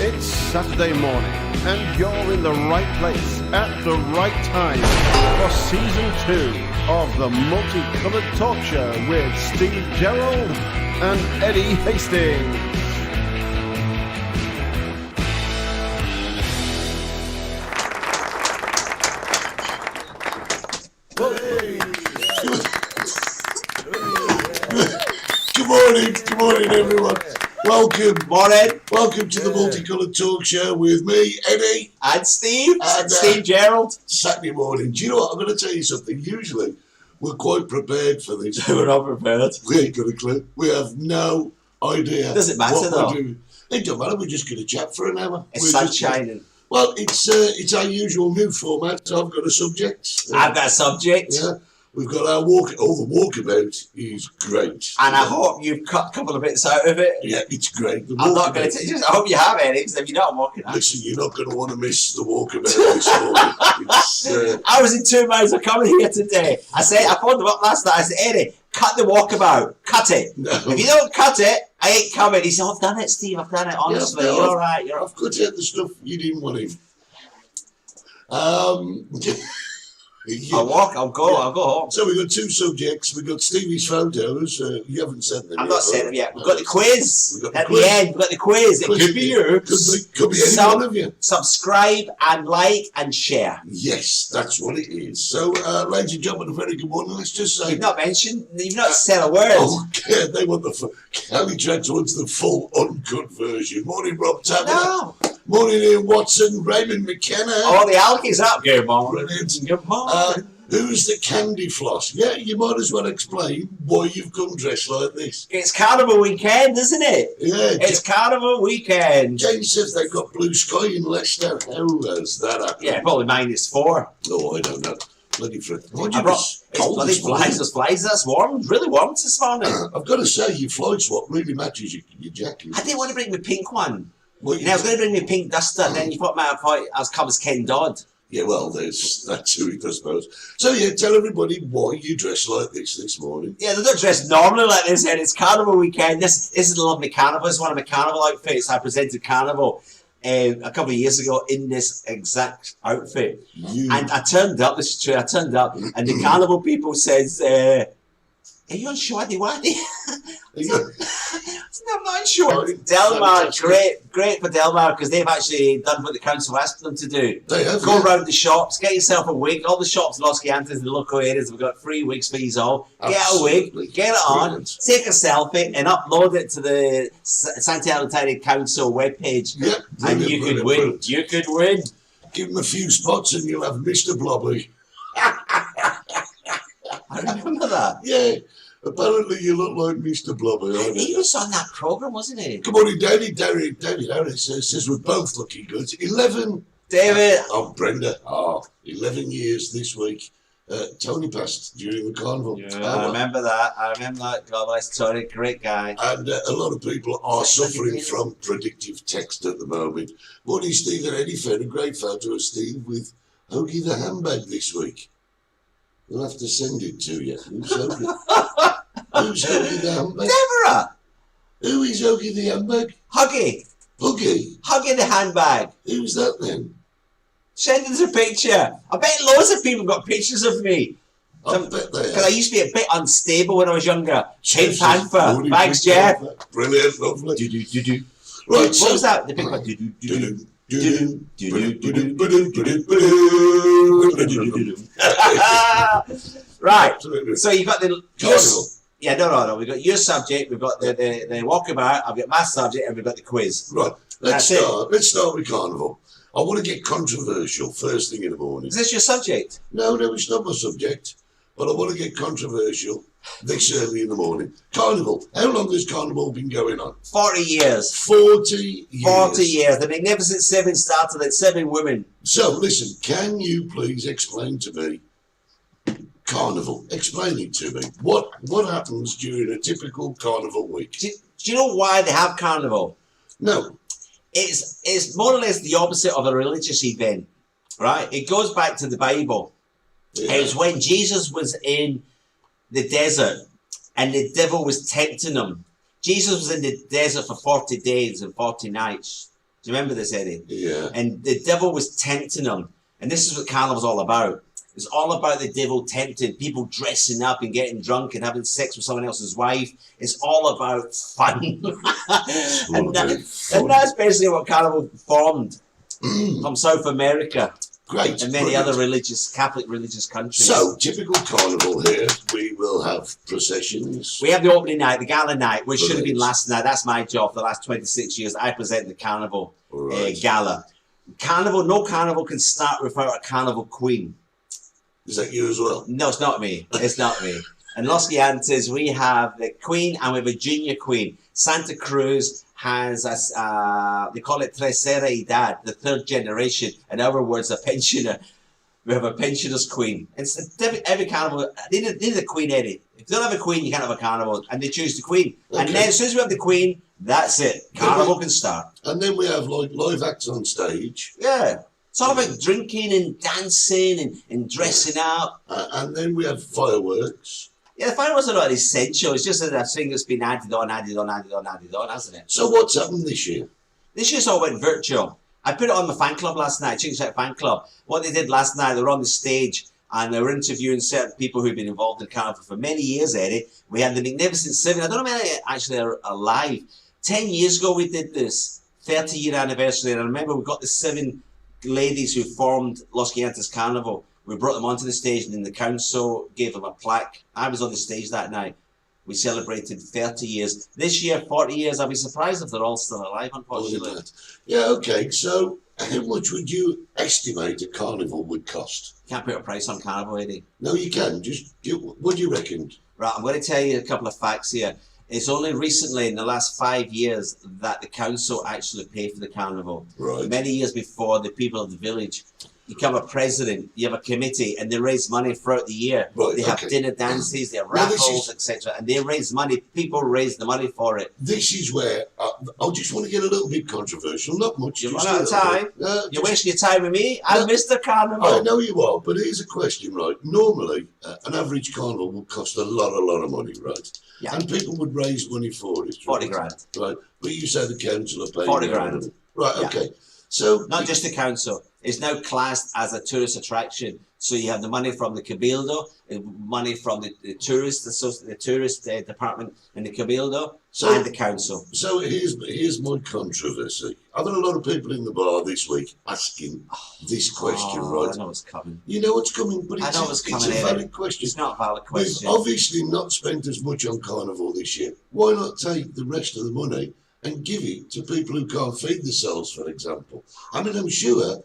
It's Saturday morning, and you're in the right place at the right time for Season 2 of the Multicoloured Talk Show with Steve Gerald and Eddie Hastings. Good morning, everyone. Welcome to the Yeah. Multicoloured Talk Show with me, Eddie. And Steve. And, Steve Gerald. Saturday morning. Do you know what? I'm going to tell you something. Usually, we're quite prepared for this. We're not prepared. We ain't got a clue. We have no idea. Does it matter, what though? we're doing. It don't matter. We're just going to chat for an hour. It's sun shining. Well, it's our usual new format. I've got a subject. I've got a subject. Yeah. We've got our the walkabout is great. And I hope you've cut a couple of bits out of it. Yeah, it's great. I'm not going to I hope you have any, because if you don't, I'm walking out. Listen, you're not going to want to miss the walkabout this morning. I was in 2 minds of coming here today. I phoned them up last night. I said, Eddie, cut the walkabout. Cut it. No. If you don't cut it, I ain't coming. He said, I've done it, Steve. I've done it. Honestly, Yeah, you're all right. I've cut out the stuff you didn't want in. Yeah. I'll go home. So we've got two subjects. We've got Stevie's photos. You haven't said them I've yet. not said them yet. We've got the quiz. We've got the At quiz. the end, we've got the quiz. It could be you. Could be any one of you. Subscribe and like and share. Yes, that's what it is. So, ladies and gentlemen, a very good morning. Let's just say... You've not said a word. Oh, yeah, they want Kelly Trent wants the full uncut version. Morning, Rob Taverner. No. Morning, Ian Watson. Raymond McKenna. Oh, the alky's up. Good morning. Brilliant. Good morning. Who's the candy floss? Yeah, you might as well explain why you've come dressed like this. It's carnival weekend, isn't it? Yeah, It's carnival weekend. Jane says they've got blue sky in Leicester. How has that happened? Yeah, probably -4. Oh, I don't know. Bloody friend. I brought bloody flies. There's flies. That's warm. Really warm this morning. I've got to say, your fly swap really matches your jacket. I didn't want to bring my pink one. Well, I was going to bring my pink duster. Then you thought I was come as Ken Dodd. yeah, well, there's that too, I suppose. So, yeah, tell everybody why you dress like this morning. Yeah, they don't dress normally like this, and it's carnival weekend. This is a lovely carnival. It's one of my carnival outfits. I presented carnival a couple of years ago in this exact outfit. And I turned up, this is true, and the carnival people says, are you on Shwaddy Waddy? I'm not sure. Delmar, great for Delmar, because they've actually done what the council asked them to do. They have, Go yeah. around the shops, get yourself a wig. All the shops in Los Gigantes, the local areas, we've got free wigs for you all. Get a wig, get it on, Brilliant. take a selfie, and upload it to the Santiago County Council webpage, Yeah, and brilliant, you could brilliant, win. brilliant. You could win. Give them a few spots and you'll have Mr. Blobby. I remember that. Yeah, apparently you look like Mr. Blobby. I He know. was on that program, wasn't he? Good morning, David. David Harris says we're both looking good. 11. David. Oh, Brenda. 11 years this week. Tony passed during the carnival. I remember that. God bless Tony, great guy. And a lot of people are suffering from predictive text at the moment. Morning, Steve and Eddie. Found a great photo of Steve with Hoagie the handbag this week. We'll have to send it to you. Who's Hoagie? Who's Hoagie the handbag? Deborah. Who is Hoagie the handbag? Huggy. Huggy. The handbag. Who's that then? Send us a picture. I bet loads of people got pictures of me. I bet they Because I used to be a bit unstable when I was younger. Pink Jesus, Panther. morning, Thanks, Pink Jeff. Panther. Brilliant, lovely. Do-do-do-do. Right, What was that? The Pink Panther. Right. So you got the Carnival. Yeah, no. We've got your subject, we've got the walkabout, I've got my subject, and we've got the quiz. Right, let's That's it. start. Let's start with Carnival. I want to get controversial first thing in the morning. Is this your subject? No, it's not my subject. But I want to get controversial this early in the morning. Carnival. How long has Carnival been going on? 40 years. 40 years. 40 years. The Magnificent Seven started at 7 women. So, listen, can you please explain to me Carnival? Explain it to me. What happens during a typical Carnival week? Do you know why they have Carnival? No. It's more or less the opposite of a religious event, right? It goes back to the Bible. Yeah. It was when Jesus was in the desert and the devil was tempting him. Jesus was in the desert for 40 days and 40 nights. Do you remember this, Eddie? Yeah. And the devil was tempting them. And this is what Carnival's all about. It's all about the devil tempting, people dressing up and getting drunk and having sex with someone else's wife. It's all about fun. and that's basically what Carnival formed from South America. Great. And many other Catholic religious countries. So, typical Carnival here, we will have processions. We have the opening night, the gala night, which should have been last night. That's my job for the last 26 years. I present the Carnival gala. No Carnival can start without a Carnival queen. Is that you as well? No, it's not me. It's not me. In Los Gigantes, we have the queen and we have a junior queen. Santa Cruz has, they call it tercera edad, the third generation. In other words, a pensioner. We have a pensioner's queen. It's every carnival, they need a queen, Eddie. If you don't have a queen, you can't have a carnival. And they choose the queen. Okay. And then as soon as we have the queen, that's it. Carnival can start. And then we have like live acts on stage. Yeah. It's all about drinking and dancing and dressing up. And then we have fireworks. Yeah, the fireworks are not essential. It's just a thing that's been added on, hasn't it? So what's happened this year? This year's all went virtual. I put it on the fan club last night, Changed Out Fan Club. What they did last night, they were on the stage and they were interviewing certain people who've been involved in Carnival for many years, Eddie. We had the Magnificent Seven. I don't know how many actually are alive. 10 years ago we did this 30-year anniversary. And I remember we got the 7 ladies who formed Los Gigantes Carnival. We brought them onto the stage and then the council gave them a plaque. I was on the stage that night. We celebrated 30 years. This year, 40 years. I'll be surprised if they're all still alive, unfortunately. Yeah, okay. So how much would you estimate a carnival would cost? Can't put a price on Carnival, Eddie. No, you can. What do you reckon? Right, I'm going to tell you a couple of facts here. It's only recently, in the last 5 years, that the council actually paid for the Carnival. Right. Many years before, the people of the village become a president, you have a committee, and they raise money throughout the year. Right, they have dinner dances, they have raffles, etc. And they raise money. People raise the money for it. This is where I just want to get a little bit controversial. Not much. You're running out of time. You're wasting your time with me. I'm Mr. Carnival. I know you are, but here's a question, right? Normally, an average carnival would cost a lot of money, right? Yeah. And people would raise money for it. Right? 40 grand. Right. But you say the council are paying 40 grand. Right, Yeah. okay. So not just the council. It's now classed as a tourist attraction. So you have the money from the Cabildo, money from the tourist department in the Cabildo, and the council. So here's my controversy. I've had a lot of people in the bar this week asking this question, right? I know it's coming. You know what's coming, but it's a valid question. It's not a valid question. We've obviously not spent as much on Carnival this year. Why not take the rest of the money and give it to people who can't feed themselves, for example? I mean, I'm sure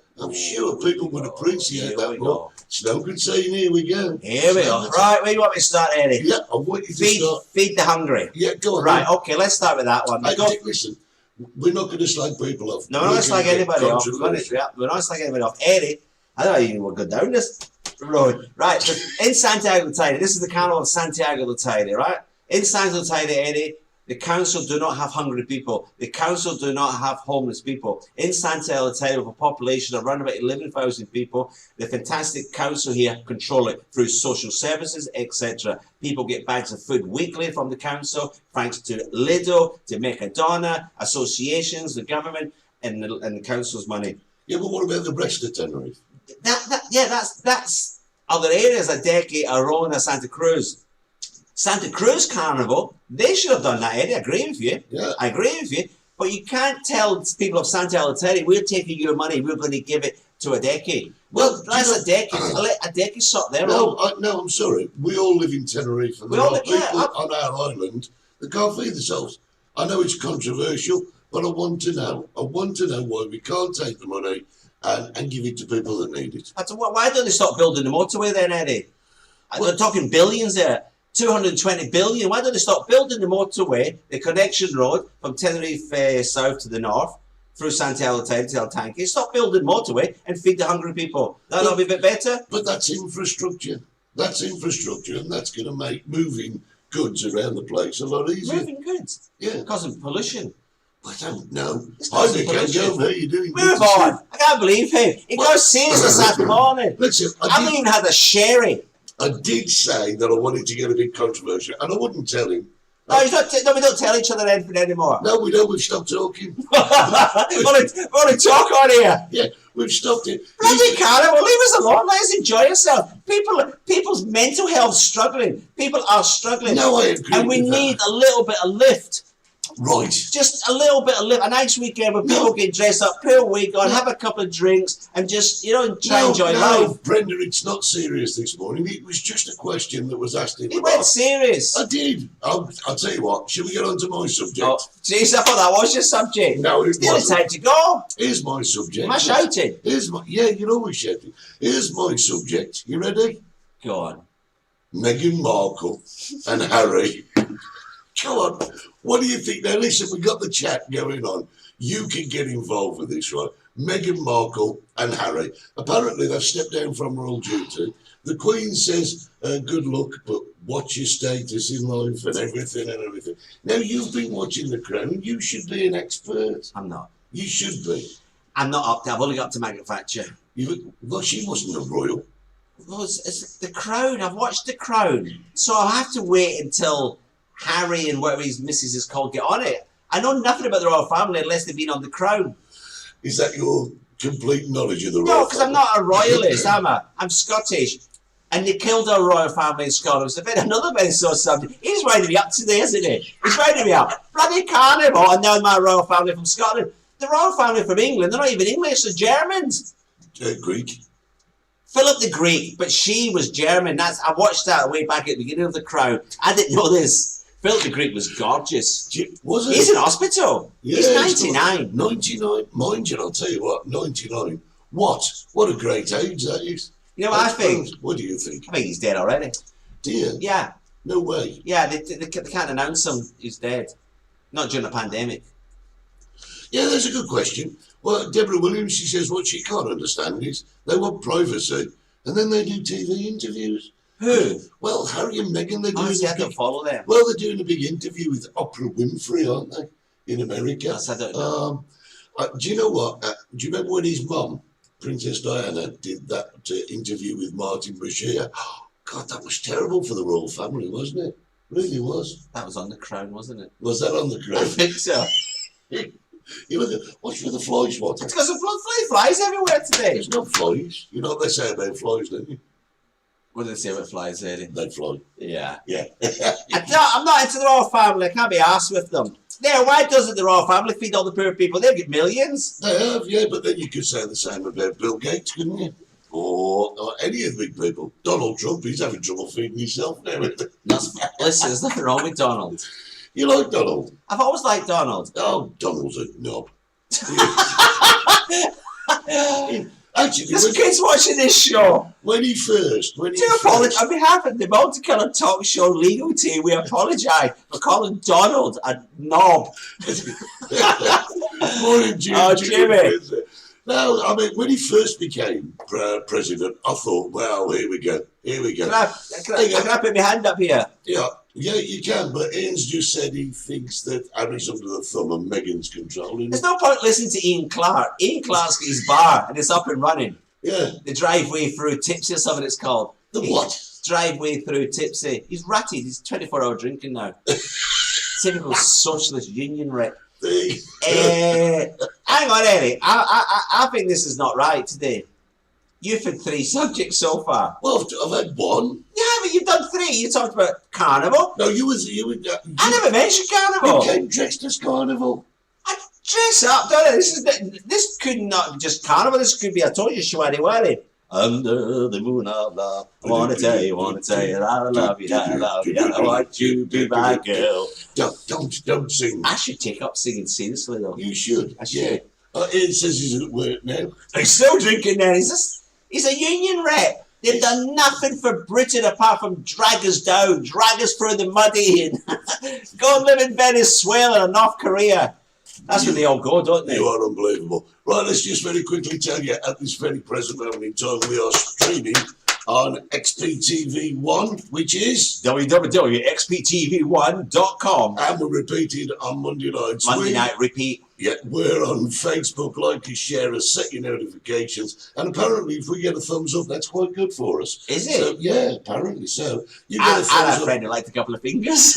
people would appreciate that more. It's no good saying, here we go. Here we go. Right, where do you want me to start, Eddie? Yeah, I want you to start. Feed the hungry. Yeah, go on. Right, okay, let's start with that one. Listen, we're not going to slag people off. No, we're not going to slag anybody off. We're not going to slag anybody off. Eddie, I don't know you want to go down this road. Right, so in Santiago de Teide, this is the Carnival of Santiago de Teide, right? In Santiago de Teide, Eddie, the council do not have hungry people. The council do not have homeless people. In Santiago de Teide, with a population of around about 11,000 people, the fantastic council here control it through social services, etc. People get bags of food weekly from the council, thanks to Lido, to Mercadona, associations, the government, and the council's money. Yeah, but what about the rest of Tenerife? That's other areas, Adeje, Arona, Santa Cruz. Santa Cruz Carnival, they should have done that, Eddie. I agree with you. Yeah. I agree with you. But you can't tell people of Santiago de Teide, we're taking your money, we're going to give it to Adeje. Well, that's Adeje. Let Adeje sort their own. No, I'm sorry. We all live in Tenerife, and there are people on our island that can't feed themselves. I know it's controversial, but I want to know. I want to know why we can't take the money and give it to people that need it. Why don't they stop building the motorway then, Eddie? We're talking billions there. 220 billion. Why don't they stop building the motorway, the connection road from Tenerife south to the north, through Santiago de Teide to El Tanque? Stop building motorway and feed the hungry people. That'll be a bit better. But that's infrastructure. That's infrastructure, and that's going to make moving goods around the place a lot easier. Moving goods? Yeah. Causing pollution. I don't know. I think you're doing move on. I can't believe him. He goes serious this morning. Listen, I haven't even had a sherry. I did say that I wanted to get a bit controversial, and I wouldn't tell him No, he's not. No, we don't tell each other anything anymore. No, we don't. We've stopped talking. we only talk on here. Yeah, we've stopped it. Bloody carnival, leave us alone. Let us enjoy ourselves. People's mental health struggling. People are struggling. No, I agree. And we need a little bit of lift. Right. Just a little bit of lift. A nice weekend where people get dressed up, put a wig on, have a couple of drinks, and just, try and enjoy life. Brenda, it's not serious this morning. It was just a question that was asked in the It went serious. I did. I'll tell you what. Shall we get on to my subject? Oh, jeez, I thought that was your subject. No, it Still wasn't. time to go. Here's my subject. Am I shouting? Yeah, you're always shouting. Here's my subject. You ready? Go on. Meghan Markle and Harry. Come on. What do you think? Now, listen, we got the chat going on. You can get involved with this, right? Meghan Markle and Harry. Apparently, they've stepped down from royal duty. The Queen says, good luck, but watch your status in life and everything. Now, you've been watching The Crown. You should be an expert. I'm not. You should be. I'm not up there. I've only got up to Margaret Thatcher. Well, she wasn't a royal. Well, it's The Crown. I've watched The Crown. So I'll have to wait until Harry and whatever his missus is called get on it. I know nothing about the royal family unless they've been on The Crown. Is that your complete knowledge of the royal No, because I'm family? not a royalist, am I? I'm Scottish. And they killed our royal family in Scotland. So another very sore subject. He's winding me up today, isn't he? He's winding me up. Bloody carnival. And now my royal family from Scotland. The royal family from England, they're not even English, they're Germans. Greek. Philip the Greek, but she was German. I watched that way back at the beginning of The Crown. I didn't know this. Philip the Greek was gorgeous. Was it? He's in hospital. Yeah, he's 99. 99. Mind you, I'll tell you what, 99. What a great age that is. You know what I think? What do you think? I think he's dead already. Do you? Yeah. No way. Yeah, they can't announce him. He's dead. Not during the pandemic. Yeah, that's a good question. Well, Deborah Williams, she says what she can't understand is they want privacy and then they do TV interviews. Who? Well, Harry and Meghan, they're doing I don't follow them. well, they're doing a big interview with Oprah Winfrey, aren't they, in America? Yes, I don't know. Do you know what? Do you remember when his mum, Princess Diana, did that interview with Martin Bashir? God, that was terrible for the royal family, wasn't it? Really was. That was on The Crown, wasn't it? Was that on The I Crown? think so. You look at, watch for the flies, what? It's because of flies everywhere today. There's no flies. You know what they say about flies, don't you? What do they say about flies, Eddie? They fly. Yeah. Yeah. I'm not into the royal family. I can't be arsed with them. Now, why doesn't the royal family feed all the poor people? They'll get millions. They have, yeah, but then you could say the same about Bill Gates, couldn't you? Or any of the big people. Donald Trump, he's having trouble feeding himself now. Listen, there's nothing wrong with Donald. You like Donald? I've always liked Donald. Oh, Donald's a knob. Actually, There's kids watching this show. when he first, Do apologise on behalf of the Multicoloured Talk Show legal team. We apologise for calling Donald a knob. Morning, Jim. Oh, Jimmy. No, I mean, when he first became president, I thought, well, here we go. Can I put my hand up here? Yeah, you can, but Ian's just said he thinks that Harry's under the thumb and Meghan's controlling There's him. no point listening to Ian Clark. Ian Clark's got his bar and it's up and running. Yeah. The driveway through Tipsy or something it's called. The what? Driveway through Tipsy. He's ratted. He's 24-hour drinking now. Typical socialist union rep. Hang on, Eddie. I think this is not right today. You've had 3 subjects so far. Well, I've had one. Yeah, but you've done 3. You talked about carnival. No, you I never mentioned carnival. You came dressed as carnival. I dress up, don't I? This could not be just carnival. This could be, I told you, Shwari Wari. Under the moon of love, I wanna tell you that I love you, that I love you, that I want you to be my girl. Don't sing. I should take up singing seriously though. You should. I should. Yeah. Ian says he's at work now. He's still drinking now. He's a union rep. They've done nothing for Britain apart from drag us down, drag us through the muddy and go and live in Venezuela or North Korea. That's where they all go, don't they? You are unbelievable. Right, let's just very quickly tell you, at this very present moment in time, we are streaming on XPTV1, which is www.xptv1.com. and we're repeated on Monday nights. Monday night repeat. Yeah, we're on Facebook. Like us, share us, set your notifications. And apparently, if we get a thumbs up, that's quite good for us. Is it? So, yeah, apparently so. You get I a had thumbs a up. friend who liked a couple of fingers.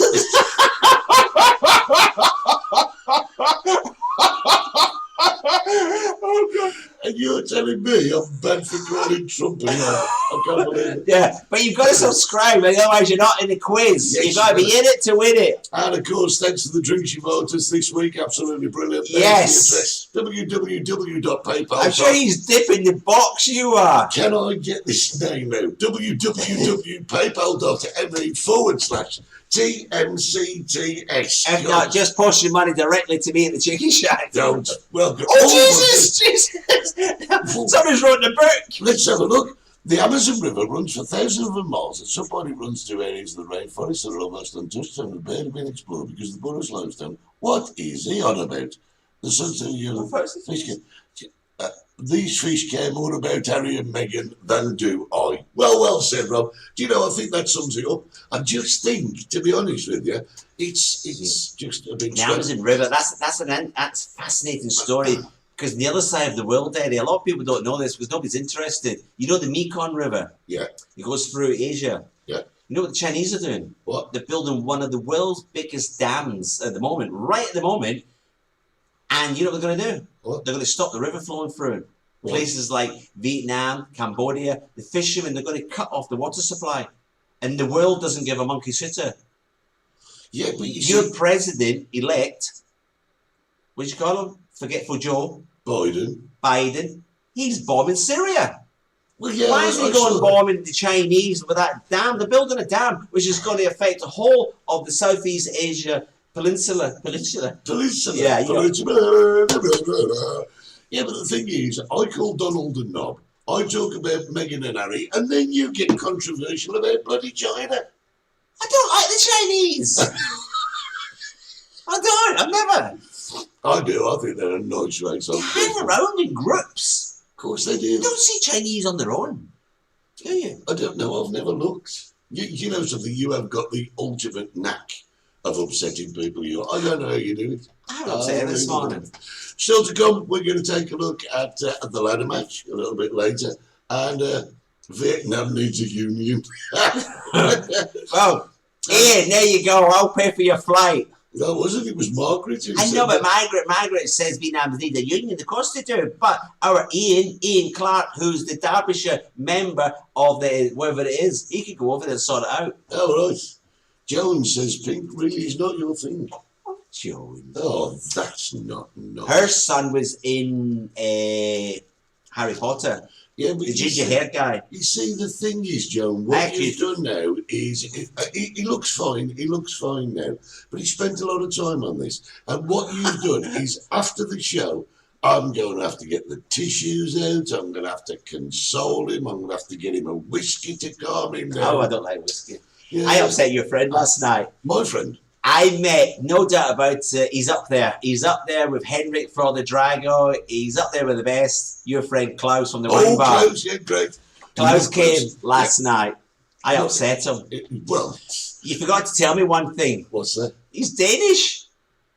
Oh, God. And you're telling me I'm bad for calling Trump and I can't believe it. Yeah, but you've got to subscribe, otherwise you're not in the quiz. Yes, You've got to be in it to win it. And of course, thanks to the drinks you bought us this week, absolutely brilliant. Yes. There's the address, www.paypal. I'm sure he's dipping the box, you are. Can I get this name out? www.paypal.me/TMCTS. If not, just post your money directly to me at the chicken shack. Don't. Well, Oh, Jesus! Somebody's written a book. Let's have a look. The Amazon River runs for thousands of miles. At some point, it runs through areas of the rainforest that are almost untouched and have barely been explored because of the Burrows limestone. What is he on about? The sun's these fish care more about Harry and Meghan than do I. Well said, Rob. Do you know, I think that sums it up. I just think, to be honest with you, it's just a big The Amazon River, that's a fascinating story. Because on the other side of the world, Eddie, a lot of people don't know this because nobody's interested. You know the Mekong River? Yeah. It goes through Asia. Yeah. You know what the Chinese are doing? What? They're building one of the world's biggest dams at the moment, right at the moment. And you know what they're going to do? What? They're going to stop the river flowing through. Places like Vietnam, Cambodia, the fishermen, they're going to cut off the water supply. And the world doesn't give a monkey's hooter. Yeah, but Your president-elect, what do you call him? Forgetful Joe? Biden. He's bombing Syria. Well, yeah, Why is he going bombing the Chinese with that dam? They're building a dam which is going to affect the whole of the Southeast Asia peninsula. Yeah, Yeah, but the thing is, I call Donald a knob. I talk about Meghan and Harry, and then you get controversial about bloody China. I don't like the Chinese. I don't. I've never. I do. I think they're a nice race. They hang around in groups. Of course they do. You don't see Chinese on their own, do you? I don't know. I've never looked. You know something? You have got the ultimate knack of upsetting people. I don't know how you do it. I'm upset this morning. Still to come, we're going to take a look at the ladder match a little bit later. And Vietnam needs a union. Well, Ian, there you go. I'll pay for your flight. No, wasn't it? It was Margaret who I said know, but that. Margaret says Vietnam need a union. Of course they do. But our Ian Clark, who's the Derbyshire member of the whatever it is, he could go over there and sort it out. Oh, right. Joan says pink really is not your thing. Oh, Joan. Oh, that's not nice. Her son was in Harry Potter. Yeah, but The ginger-haired guy. You see, the thing is, Joan, what Actually, he's done now is he looks fine. He looks fine now, but he spent a lot of time on this. And what you've done is, after the show, I'm going to have to get the tissues out. I'm going to have to console him. I'm going to have to get him a whiskey to calm him down. Oh, I don't like whiskey. Yeah. I upset your friend last night. My friend. I met, no doubt about it, he's up there. He's up there with Henrik for the Drago. He's up there with the best. Your friend Klaus from the wine bar. Klaus, yeah, great. Klaus came last night. I upset him. Well, You forgot to tell me one thing. what's that? He's Danish.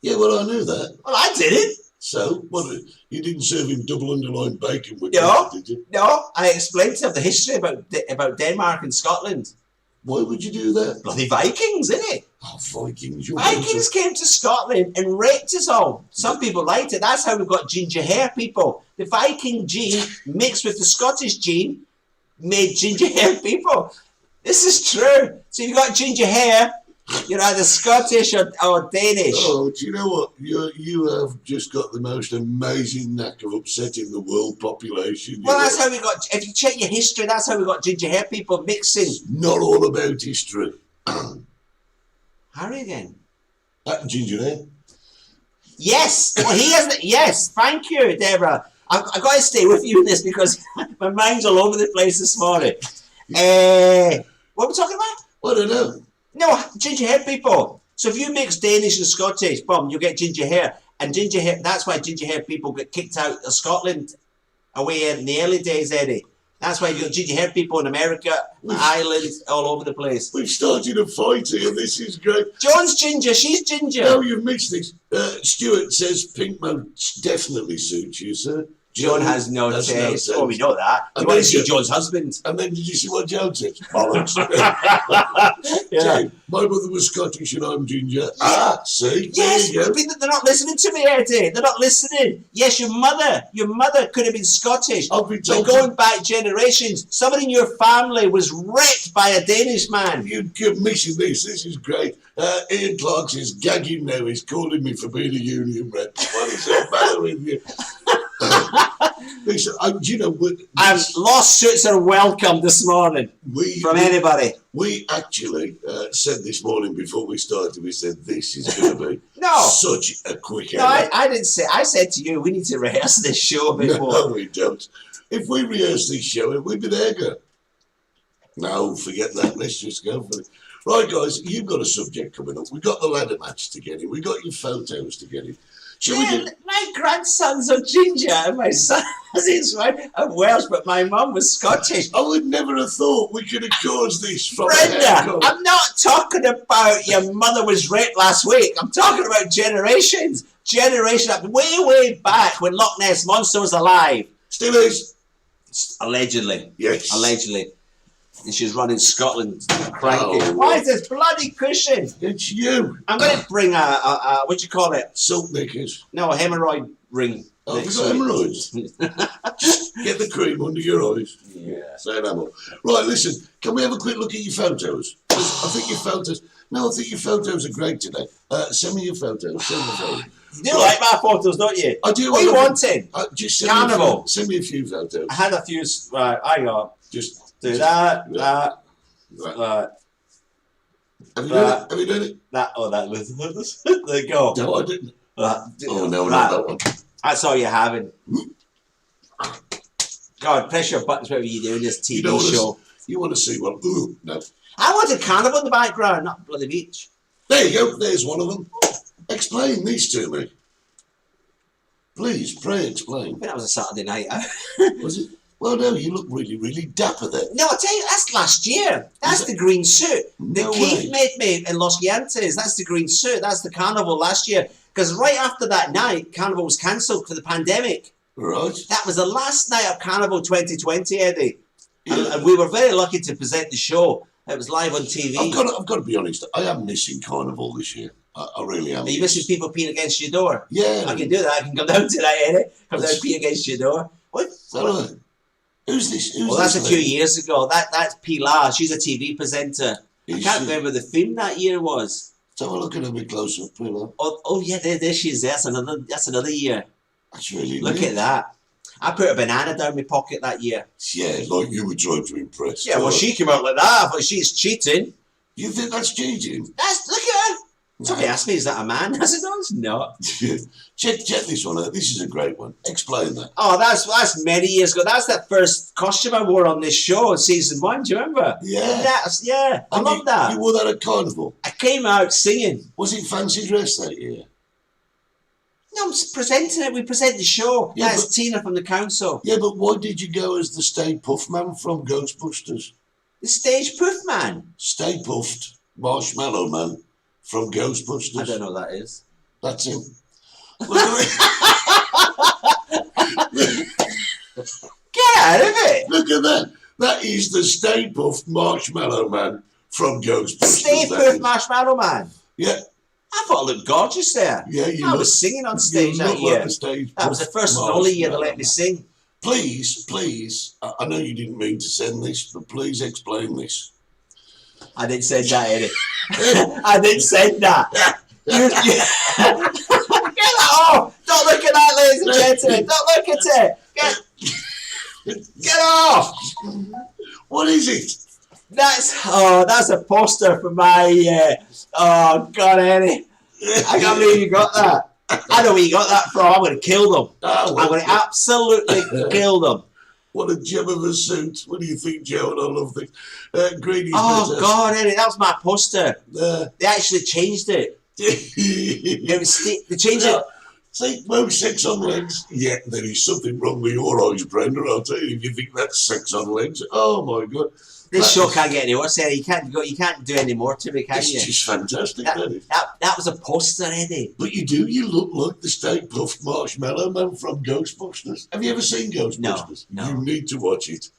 Yeah, well, I knew that. Well, I didn't. So, what? You didn't serve him double underlined bacon with No. that, did you? No, I explained to him the history about Denmark and Scotland. Why would you do that? Bloody Vikings, innit? Oh, Vikings. Vikings came to Scotland and raped us all. Some people liked it. That's how we got ginger hair, people. The Viking gene mixed with the Scottish gene made ginger hair people. This is true. So if you got ginger hair, you're either Scottish or Danish. Oh, do you know what? You have just got the most amazing knack of upsetting the world population. Well, that's how we got, if you check your history, that's how we got ginger hair people mixing. Not all about history. Harry again. Ginger hair. Yes. Well, he hasn't. Yes. Thank you, Deborah. I've got to stay with you in this because my mind's all over the place this morning. What are we talking about? I don't know. No, ginger hair people. So if you mix Danish and Scottish, boom, you get ginger hair. And ginger hair, that's why ginger hair people get kicked out of Scotland away in the early days, Eddie. That's why you got ginger hair people in America, Ireland, all over the place. We've started a fight here. This is great. John's ginger, she's ginger. No, you've mixed this. Stuart says pink most definitely suits you, sir. Joan has no taste. Oh, we know that. You want to see Joan's husband. And then did you see what Joan said? Bollocks. Yeah. Jane, my mother was Scottish and I'm ginger. See? Yes, there you go. but they're not listening to me, Eddie. They're not listening. Yes, your mother could have been Scottish. I'll be But told going back generations, somebody in your family was raped by a Danish man. You're missing this. This is great. Ian Clark's is gagging now. He's calling me for being a union rep. What is the matter with you? Listen, you know, lawsuits are welcome this morning from anybody. We actually said this morning before we started, we said this is going to be such a quick No, I didn't say. I said to you, we need to rehearse this show a bit more. No, we don't. If we rehearse this show, we'd be there, girl. No, forget that. Let's just go for it. Right, guys, you've got a subject coming up. We've got the ladder match to get in. We've got your photos to get in. My grandson's a ginger and my son is Welsh, but my mum was Scottish. I would never have thought we could have caused this from Brenda, I'm not talking about your mother was raped last week. I'm talking about generations. Generation up way back when Loch Ness Monster was alive. Still is. Allegedly. Yes. Allegedly. And she's running Scotland cranky. Oh. Why is this bloody cushion? It's you. I'm going to bring a what do you call it? Silk knickers. No, a hemorrhoid ring. Oh, you've got hemorrhoids. Get the cream under your eyes. Yeah. Say no more. Right, listen, can we have a quick look at your photos? I think your photos are great today. Send me your photos. Send me photos. You do like my photos, don't you? I do. What are you wanting? Just Carnival. Send me a few photos. I had a few. I got. Just do that. Have you done it? That was. There you go. No, I didn't. No, right. not that one. That's all you're having. God, press your buttons whatever you do in this TV show. You want to see one? Ooh, no. I wanted Carnival in the background, not bloody beach. There you go. There's one of them. Explain these to me. Please, pray explain. I think that was a Saturday night out. Was it? Well, no, you look really, really dapper there. No, I tell you, that's last year. That's the green suit. No Keith way. made me in Los Giantes. That's the green suit. That's the Carnival last year. Because right after that night, Carnival was cancelled for the pandemic. Right. That was the last night of Carnival 2020, Eddie. Yeah. And we were very lucky to present the show. It was live on TV. I've got to be honest. I am missing Carnival this year. I really am. Are you missing people peeing against your door? Yeah. I can do that. I can come down tonight, Eddie. Come down and pee against your door. What? Who's this? Well, that's a few years ago. That's Pilar. She's a TV presenter. I can't remember the theme that year was. Let's have a look at her a bit closer, Pilar. Oh yeah, there she is. That's another year. That's really Look neat. at that. I put a banana down my pocket that year. Yeah, like you were trying to impress. Yeah, well, she came out like that. I thought she's cheating. You think that's cheating? Look at her. Somebody asked me, is that a man? I said, no, it's not. check this one out. This is a great one. Explain that. Oh, that's many years ago. That's that first costume I wore on this show in season 1. Do you remember? Yeah. I love that. You wore that at Carnival? I came out singing. Was it fancy dress that year? No, I'm presenting it. We present the show. Yeah, That's Tina from the council. Yeah, but why did you go as the Stay Puft Man from Ghostbusters? The stage poof man. Stay Puffed Marshmallow Man from Ghostbusters. I don't know what that is. That's him. Get out of it. Look at that. That is the Stay Puft Marshmallow Man from Ghostbusters. Stay poof marshmallow man. Yeah. I thought I looked gorgeous there. Yeah, I was singing on stage that year. That was the first and only year they let me sing. Please, I know you didn't mean to send this, but please explain this. I didn't say that, Eddie. I didn't say that. Get that off! Don't look at that, ladies and gentlemen. Don't look at it. Get off! What is it? That's a poster for my. Oh God, Eddie! I can't believe you got that. I know where you got that from. I'm going to kill them. I'm going to absolutely kill them. What a gem of a suit. What do you think, Joe? And I love this. Greenies. God, Eddie, that was my poster. They actually changed it. They changed it. See, no sex on legs. Yeah, there is something wrong with your eyes, Brenda. I'll tell you, if you think that's sex on legs. Oh my God. This show can't get any worse, Eddie. You can't do any more to me, can you? It's just fantastic, Eddie. That was a poster, Eddie. But you look like the Stay Puft Marshmallow Man from Ghostbusters. Have you ever seen Ghostbusters? No. You need to watch it.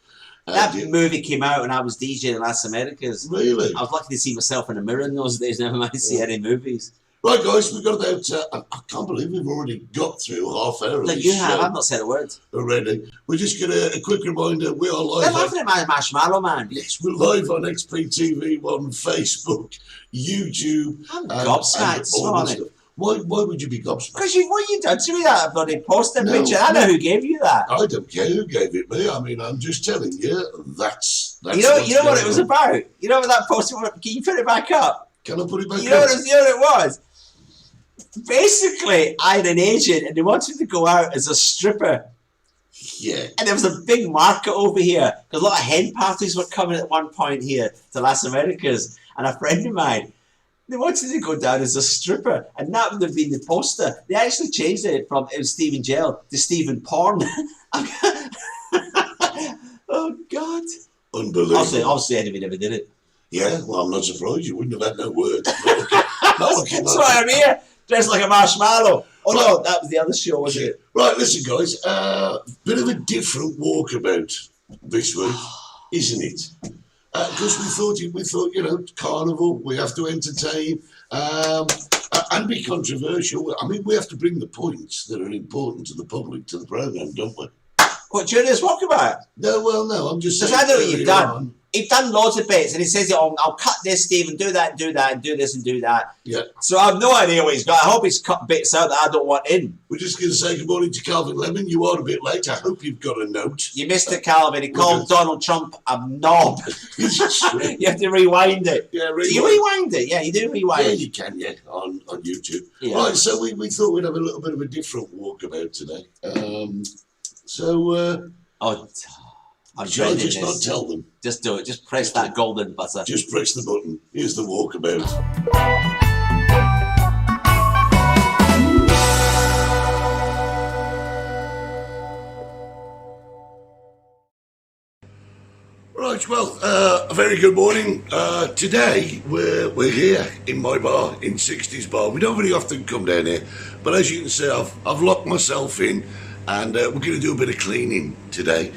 That movie came out when I was DJing in Las Americas. Really? I was lucky to see myself in a mirror in those days, never mind see any movies. Right, guys, we've got about, I can't believe we've already got through half hour of Like this you have, show I've not said a word. already. We're just going to, a quick reminder, we are live. They're laughing at my Marshmallow Man. Yes, we're live on XPTV on Facebook, YouTube. I'm gobsmacked, all that sorry. stuff. Why would you be gobsmacked? Because what you done to me, that bloody poster No, picture? I know who gave you that. I don't care who gave it me. I mean, I'm just telling you, that's You know what it was on. about? You know what that poster was? Can you put it back up? Can I put it back You know up? what it was? Basically, I had an agent and they wanted to go out as a stripper. Yeah. And there was a big market over here because a lot of hen parties were coming at one point here to Las Americas. And a friend of mine, they wanted to go down as a stripper. And that would have been the poster. They actually changed it from it was Stephen Gell to Stephen Porn. Oh, God. Unbelievable. Obviously, Eddie never did it. Yeah, well, I'm not surprised. You wouldn't have had no word. That's why I'm here, dressed like a marshmallow. Oh, no, that was the other show, wasn't it? Right, listen, guys. Bit of a different walkabout this week, isn't it? Because we thought, carnival, we have to entertain and be controversial. I mean, we have to bring the points that are important to the public to the programme, don't we? What, during this walkabout? No, I'm just saying. Because I know what you've earlier done. on- You've done loads of bits, and he says, I'll cut this, Steve, and do that, and do that, and do this, and do that. Yeah. So I have no idea what he's got. I hope he's cut bits out that I don't want in. We're just going to say good morning to Calvin Lemon. You are a bit late. I hope you've got a note. You missed it, Calvin. He called Donald Trump a knob. You have to rewind it. Yeah, Do you rewind it? Yeah, you do rewind Yeah, it. you can, on YouTube. Yeah. Right, so we thought we'd have a little bit of a different walkabout today. I'm Shall I just not tell them? Just do it. Just press that golden button. Just press the button. Here's the walkabout. Right, well, a very good morning. Today we're here in my bar, in 60s Bar. We don't very often come down here, but as you can see, I've locked myself in, and we're going to do a bit of cleaning today.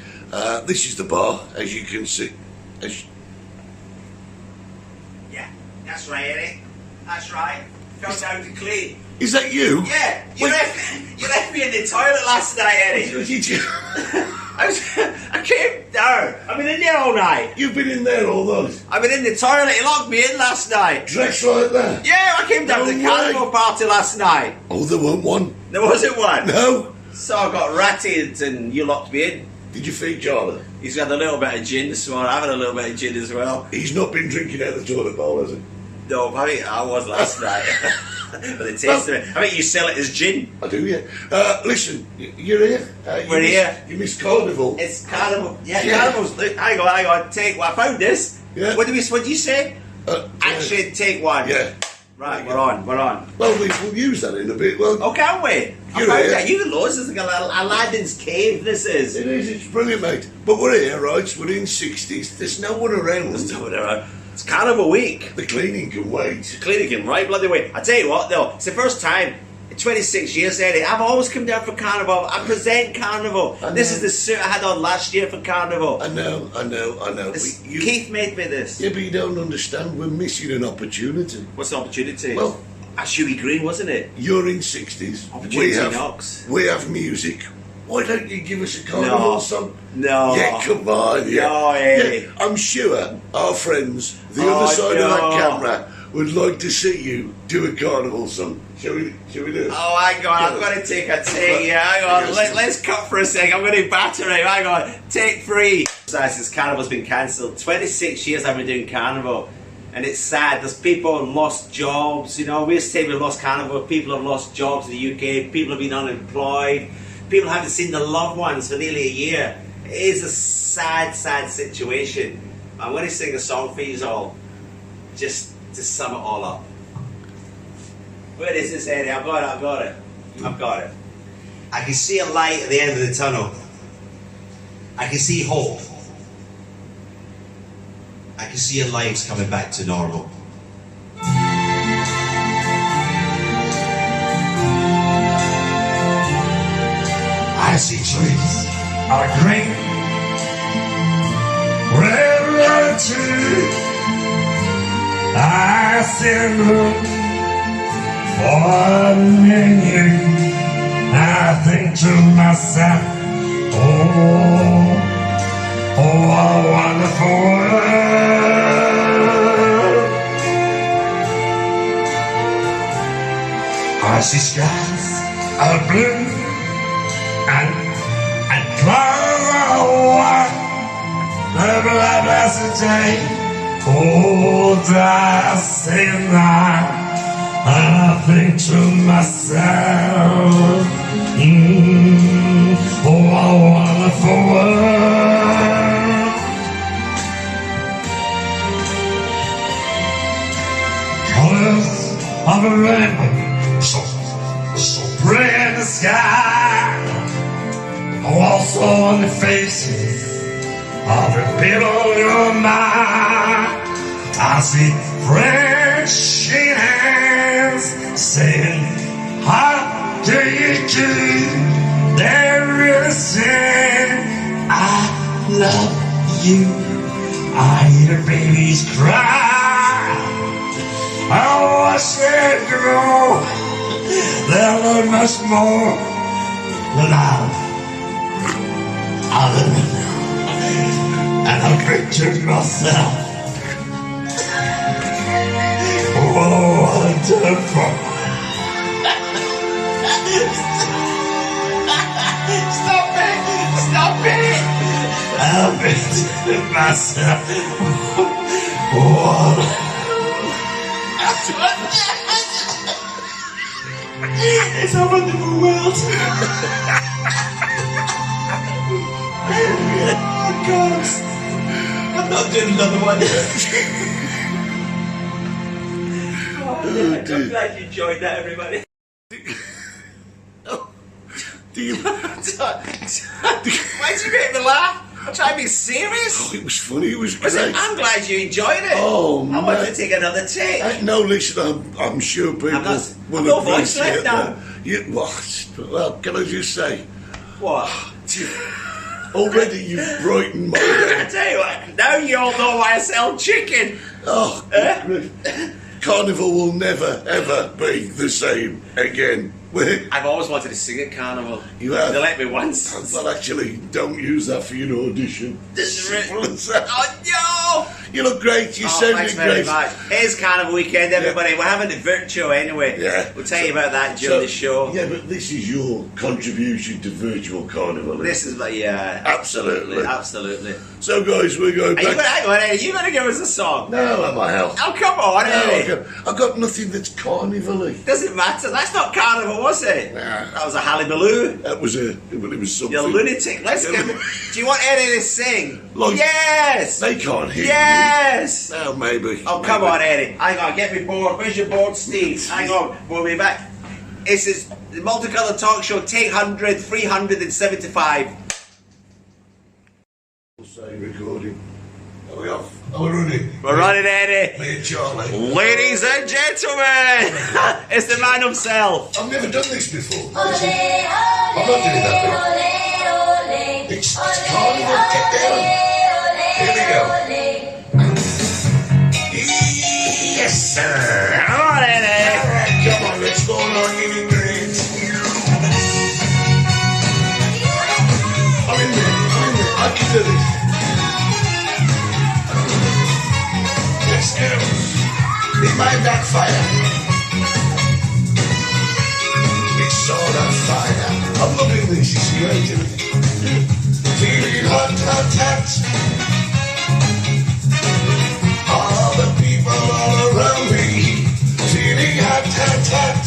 This is the bar, as you can see. Yeah, that's right, Eddie. That's right. Go down to clean. Is that you? Yeah, you left me in the toilet last night, Eddie. Did you? I came down. I've been in there all night. You've been in there all those. I've been in the toilet. He locked me in last night. Dressed like that? Yeah, I came down No to the way. carnival party last night. Oh, there weren't one. There wasn't one. No. So I got ratted and you locked me in. Did you feed Charlie? He's had a little bit of gin this morning. I've had a little bit of gin as well. He's not been drinking out the toilet bowl, has he? No, I was last night. But the taste of it. I mean, you sell it as gin. I do, yeah. Listen, you're here. We're here. You missed Carnival. It's carnival. Yeah, Yeah. carnival's. Look, hang on. Take. Well, I found this. Yeah. What did you say? Action, take one. Yeah. Right, we're on. Well, we'll use that in a bit. Well, Oh, can we? I You're found here. that. You can loads. This is like Aladdin's cave. This is. it is. It's brilliant, mate. But we're here, right? We're in 60s. There's no one around. It's carnival week. The cleaning can wait. Cleaning right bloody way. I tell you what, though, it's the first time in 26 years, Eddie. I've always come down for carnival. I present carnival. I This know. is the suit I had on last year for carnival. I know. Keith made me this. Yeah, but you don't understand. We're missing an opportunity. What's the opportunity? Well, Hughie Green, wasn't it? you're in 60s. Opportunity knocks. We have music. Why don't you give us a carnival song? No. Yeah, come on. Yeah. No, Eddie. Yeah, I'm sure our friends, the Oh, other side of that no. camera, would like to see you do a carnival song. Shall we do it? Oh, hang on, I've got to take a take. Yeah, hang on. Let's cut for a second. I'm going to batter him. Hang on. Take 3. Since carnival's been cancelled, 26 years I've been doing carnival. And it's sad. There's people who lost jobs. You know, we're saying we've lost carnival. People have lost jobs in the UK. People have been unemployed. People haven't seen their loved ones for nearly a year. It is a sad, sad situation. I'm going to sing a song for you all, just to sum it all up. Where is this, Eddie? I've got it. I've got it. I can see a light at the end of the tunnel. I can see hope. I can see your lives coming back to normal. I see trees are green, red trees. I see the moon forming you. I think to myself, oh, what a wonderful world. I see skies are blue and clouds are white. Every blessed day, oh, I say night, and I think to myself, oh, what a wonderful world. Colors of a rainbow, so bright in the sky, also on the faces of the people you're mine. I see French hands saying, how do you do? They're really saying, I love you. I hear babies cry. Oh, I said, girl, they'll learn much more than I live in now. And I pictured myself. Oh, wonderful. Stop it! Stop it! I pictured myself. Oh, it's a wonderful world. Oh, God. I'm not doing another one. I'm glad you enjoyed that, everybody. Do you? Why did you make me laugh? I'm trying to be serious. Oh, it was funny. It was Was great. it? I'm glad you enjoyed it. Oh, I want man. to take another take. No, listen, I'm sure people I'm not- will I've no voice appreciate left now. that. What? Well, can I just say, What? already you've brightened my I day. tell you what, now you all know why I sell chicken. Oh, Eh? Carnival will never, ever be the same again. I've always wanted to sing at Carnival. You have? They let me once. Well, actually, don't use that for your audition. This is Simple as that. Oh, no! You look great. You Oh, sounded thanks very great. much. Here's Carnival weekend, everybody. We're having it virtual anyway. Yeah. We'll tell you about that during the show. Yeah, but this is your contribution to virtual carnival. This is like, yeah. Absolutely. Absolutely. So, guys, we're going Are you back. hang on, Eddie, you going to give us a song? No, am I hell? Oh, come on, Eddie. I've got nothing that's carnival-y. Doesn't matter. That's not Carnival, was it? Nah. That was a Hallelujah. That was it was something. You lunatic. Let's Yeah, give. Do you want Eddie to sing? Like- Yes. They can't hear Yes. you. No, maybe. Oh, come Maybe. on, Eddie. Hang on, get me bored. Where's your board, Steve? Hang on, we'll be back. This is the Multicoloured Talk Show, take 100, 375. Say recording. Are we off? Are we running? We're running, Eddie. Me and Charlie. Ladies and gentlemen, it's the man himself. I've never done this before. I'm not doing that bit. It's carnival. Get down. Here we go. Yes, sir. Come on, Eddie. Alright, come on, let's go on in green. I'm in there. I can do this. Let's go. Remind that fire. It's all on fire. I'm loving this. It's great, isn't it? Feeling hot, hot, hot. All the people all around me. Feeling hot, hot, hot.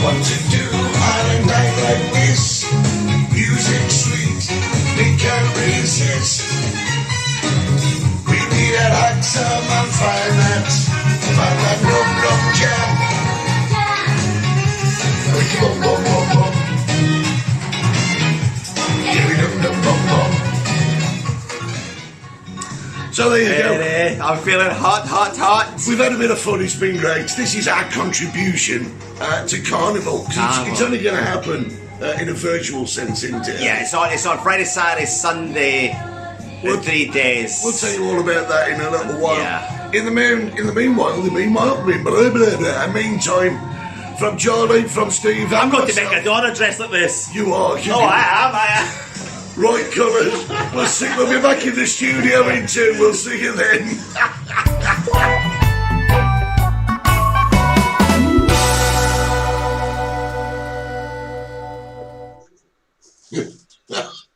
What to do on a night like this? Music sweet, we can't resist. We need a hot summer find that rum rum jam. So there you go. I'm feeling hot. We've had a bit of fun. It's been great. This is our contribution to Carnival. It's only going to happen in a virtual sense, isn't it? Yeah, it's on Friday, Saturday, Sunday. In 3 days. We'll tell you all about that in a little while. Yeah. In the meantime, from Charlie, from Steve, I'm going to make a Donna dress like this. You are. I am. Right, colours. We'll be back in the studio in 2. We'll see you then.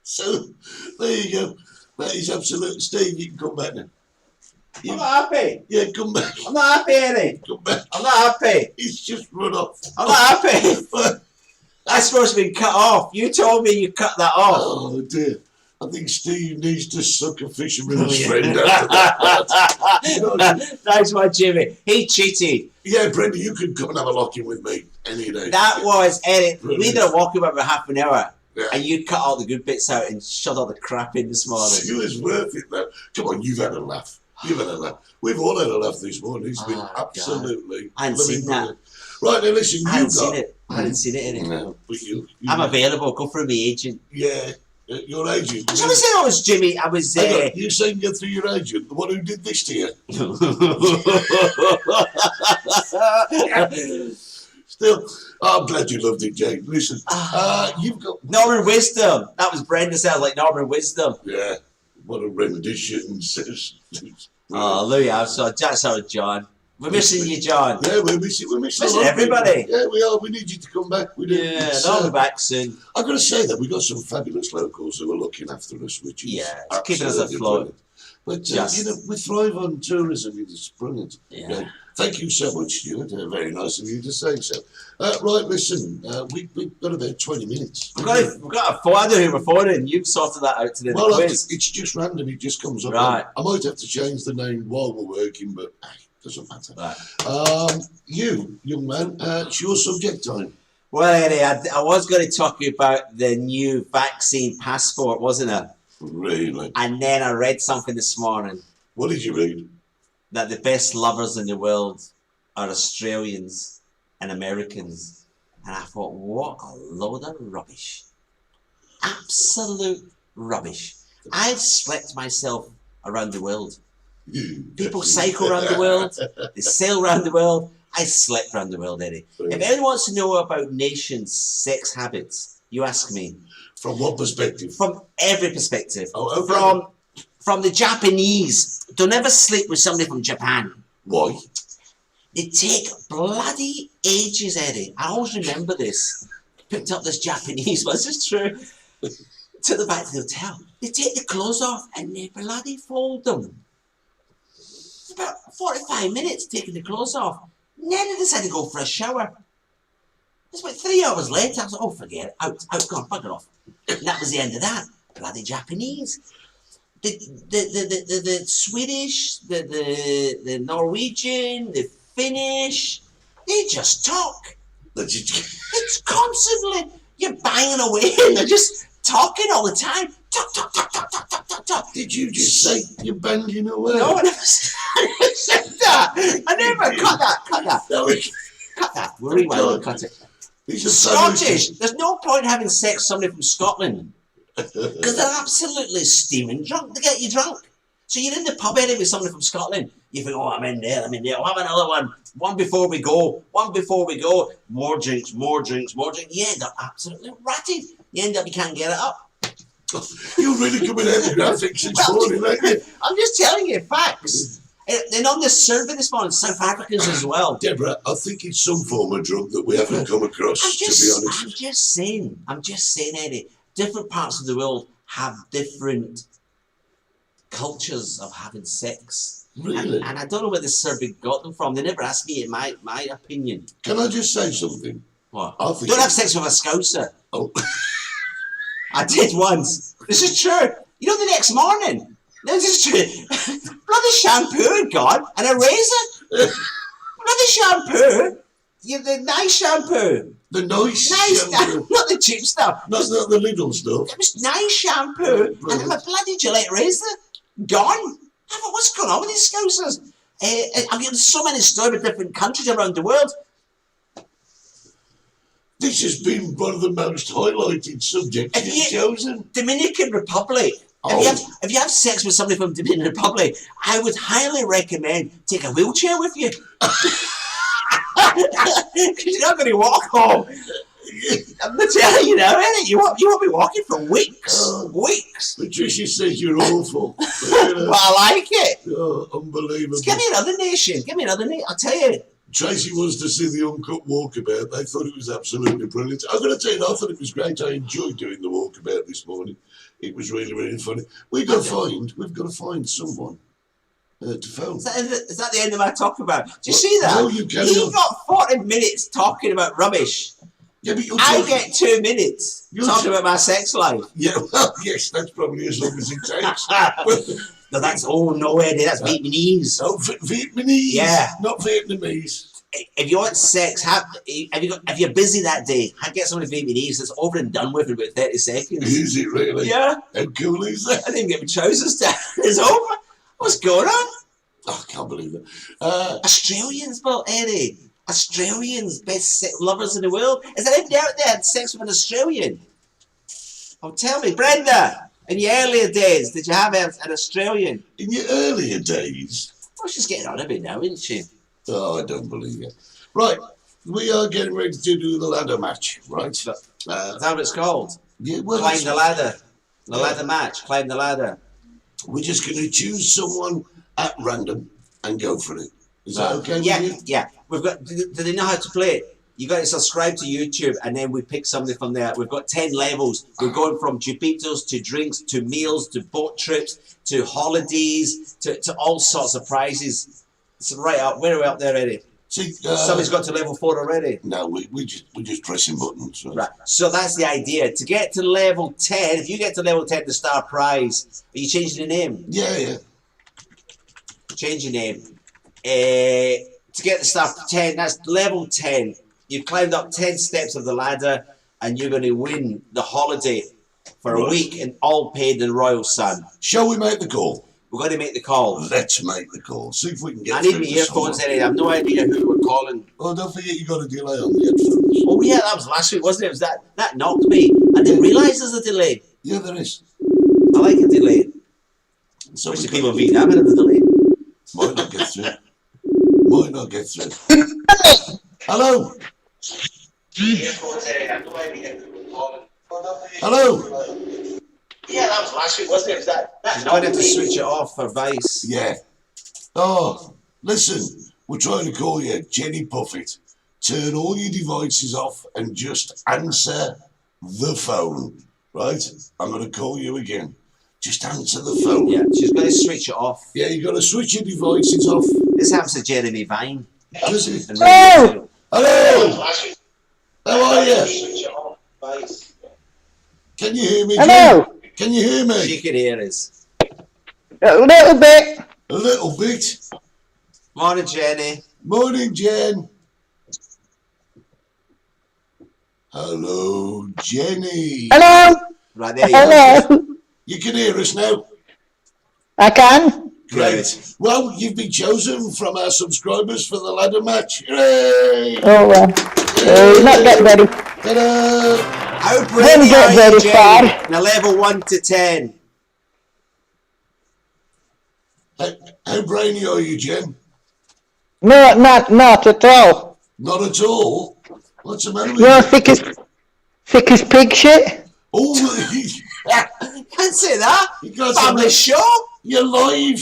So, there you go. That is absolute. Steve, you can come back now. I'm not happy. Yeah, come back. I'm not happy, Eddie. Come back. I'm not happy. He's just run off. I'm not happy. That's supposed to be cut off. You told me you cut that off. Oh dear. I think Steve needs to suck a fisherman's friend after that. Nice one, Jimmy. He cheated. Yeah, Brenda, you can come and have a lock-in with me any day. That was, Eddie, we did a walk about half an hour. Yeah. And you cut all the good bits out and shut all the crap in this morning. It was worth it, though. Come on, you've had a laugh. You've had a laugh. We've all had a laugh this morning. It's been absolutely... I hadn't seen that. Right, now listen, I hadn't seen it. I hadn't seen it, Eddie. No, but you I'm available. Go through my agent. Yeah, your agent. So I was saying I was Jimmy. I was... You saying go through your agent, the one who did this to you? Still, I'm glad you loved it, Jane. Listen, you've got... Norman Wisdom. That was Brenda sounds like Norman Wisdom. Yeah, what a rendition. Oh, Louis, that's our John. We're missing you, John. Yeah, we're missing everybody. Yeah, we are. We need you to come back. We do. Yeah, they'll be back soon. I've got to say that we've got some fabulous locals who are looking after us, which is it's keeping us afloat. But, we thrive on tourism. It's brilliant. Yeah. Thank you so much, Stuart. Very nice of you to say so. Right, listen, we've got about 20 minutes. We've got a phoner who we're phoning. You've sorted that out today. Well, it's just random. It just comes up. Right. I might have to change the name while we're working, but doesn't matter. Right. You, young man, it's your subject time. Well, Eddie, I was going to talk about the new vaccine passport, wasn't I? Really? And then I read something this morning. What did you read? That the best lovers in the world are Australians and Americans. And I thought, what a load of rubbish. Absolute rubbish. I've slept myself around the world. People cycle around the world. They sail around the world. I slept around the world, Eddie. If anyone wants to know about nations' sex habits, you ask me. From what perspective? From every perspective. Oh, okay. From the Japanese. Don't ever sleep with somebody from Japan. Why? They take bloody ages, Eddie. I always remember this. Picked up this Japanese, but this is true. Took them back to the hotel. They take the clothes off and they bloody fold them. It's about 45 minutes taking the clothes off. And then they decided to go for a shower. It's about 3 hours later. I was like, oh, forget it. Out, gone, bugger off. And that was the end of that. Bloody Japanese. The Swedish, the Norwegian, the Finnish, they just talk. It's constantly, you're banging away and they're just talking all the time. Talk. Did you just say you're banging away? No, I never said that. I never cut that. No, Cut that. We'll rewind and cut it. Scottish. There's no point having sex with somebody from Scotland. Because they're absolutely steaming drunk. They get you drunk. So you're in the pub Eddie, with somebody from Scotland. You think, oh, I'm in there. I'll have another one. One before we go. More drinks. You end up absolutely ratted. You end up, you can't get it up. You're really coming out with graphics this morning, aren't you? I'm just telling you facts. And on this survey this morning, South Africans as well. Deborah, I think it's some form of drug that we haven't come across, to be honest. I'm just saying, Eddie. Different parts of the world have different cultures of having sex. Really? And I don't know where this survey got them from. They never asked me my opinion. Can I just say something? What? Don't have sex with a scouser. Oh. I did once. This is true. You know, the next morning. This is true. Bloody shampoo gone and a razor. Bloody shampoo. The nice shampoo. The nice shampoo. Not the cheap stuff. That's not the little stuff. It was nice shampoo and a bloody Gillette razor. Gone. I thought, what's going on with these Scousers? I'm getting so many stories with different countries around the world. This has been one of the most highlighted subjects you've chosen. Dominican Republic. If you have sex with somebody from Dominican Republic, I would highly recommend take a wheelchair with you. Because you're not going to walk home. I'm telling you now, innit? You won't be walking for weeks. Weeks. Patricia says you're awful. But I like it. Oh, unbelievable. Give me another nation. Give me another nation. I'll tell you. Tracy wants to see the uncut walkabout. They thought it was absolutely brilliant. I'm going to tell you, I thought it was great. I enjoyed doing the walkabout this morning. It was really, really funny. We've got to find someone to phone. Is that the end of my talk about? Do you see that? No, you carry on. He got 40 minutes talking about rubbish. Yeah, but I get 2 minutes talking about my sex life. Yeah, well, yes, that's probably as long as it takes. No, that's Eddie. That's Vietnamese. Oh, Vietnamese. Yeah, not Vietnamese. If you want sex, if you're busy that day, get somebody Vietnamese that's over and done with in about 30 seconds. Is it really? Yeah. How cool is that? I didn't get my trousers down. It's over. What's going on? Oh, I can't believe it. Australians, well, Eddie. Australians, best lovers in the world. Is there anybody out there had sex with an Australian? Oh, tell me, Brenda, in your earlier days, did you have an Australian? In your earlier days? Oh, she's getting on a bit now, isn't she? Oh, I don't believe it. Right, we are getting ready to do the ladder match, right? Is that what it's called? Yeah, well, climb the ladder. The ladder match. Climb the ladder. We're just going to choose someone at random and go for it. Is that okay with you? Yeah. We've got. Do they know how to play it? You got to subscribe to YouTube, and then we pick somebody from there. We've got 10 levels. We're going from chupitos to drinks to meals to boat trips to holidays to all sorts of prizes. It's right up. Where are we up there, Eddie? See, Somebody's got to level 4 already. No, we're just pressing buttons. Right. So that's the idea. To get to level 10, if you get to level 10, the star prize. Are you changing the name? Yeah. Change your name. To get the star 10, that's level 10. You've climbed up 10 steps of the ladder, and you're going to win the holiday for a week, and all paid in Royal Sun. Shall we make the call? We're going to make the call. Let's make the call. See if we can get. I need my earphones, Eddie. I have no idea who we're calling. Oh, don't forget you got a delay on the headphones. Oh yeah, that was last week, wasn't it? It was that knocked me. I didn't realise there's a delay. Yeah, there is. I like a delay. So Especially people in Vietnam have a delay. Might not get through. Might not get through. Hello. Hello. Yeah, that was last week, wasn't it? It was that knocked me. To switch it off for Vice. Yeah. Oh, listen. We're trying to call you Jenny Puffett. Turn all your devices off and just answer the phone. Right? I'm going to call you again. Just answer the phone. Yeah, she's going to switch it off. Yeah, you got to switch your devices off. This happens to Jeremy Vine. Does it? Hello! Hello! How are you? Can you hear me? Hello! Jen? Can you hear me? She can hear us. A little bit. A little bit. Morning, Jenny. Morning, Jen. Hello, Jenny. Hello. Right there you go. Hello. You can hear us now? I can. Great. Well, you've been chosen from our subscribers for the ladder match. Hooray! Oh, not get ready. Ta-da! How Didn't brave get are you, very Jenny? far. Now, level 1 to 10. How brainy are you, Jen? No, not at all. Not at all. What's the matter with You're you? thick as pig shit. Oh, Can't say that. you can't say Family that. show. You're live.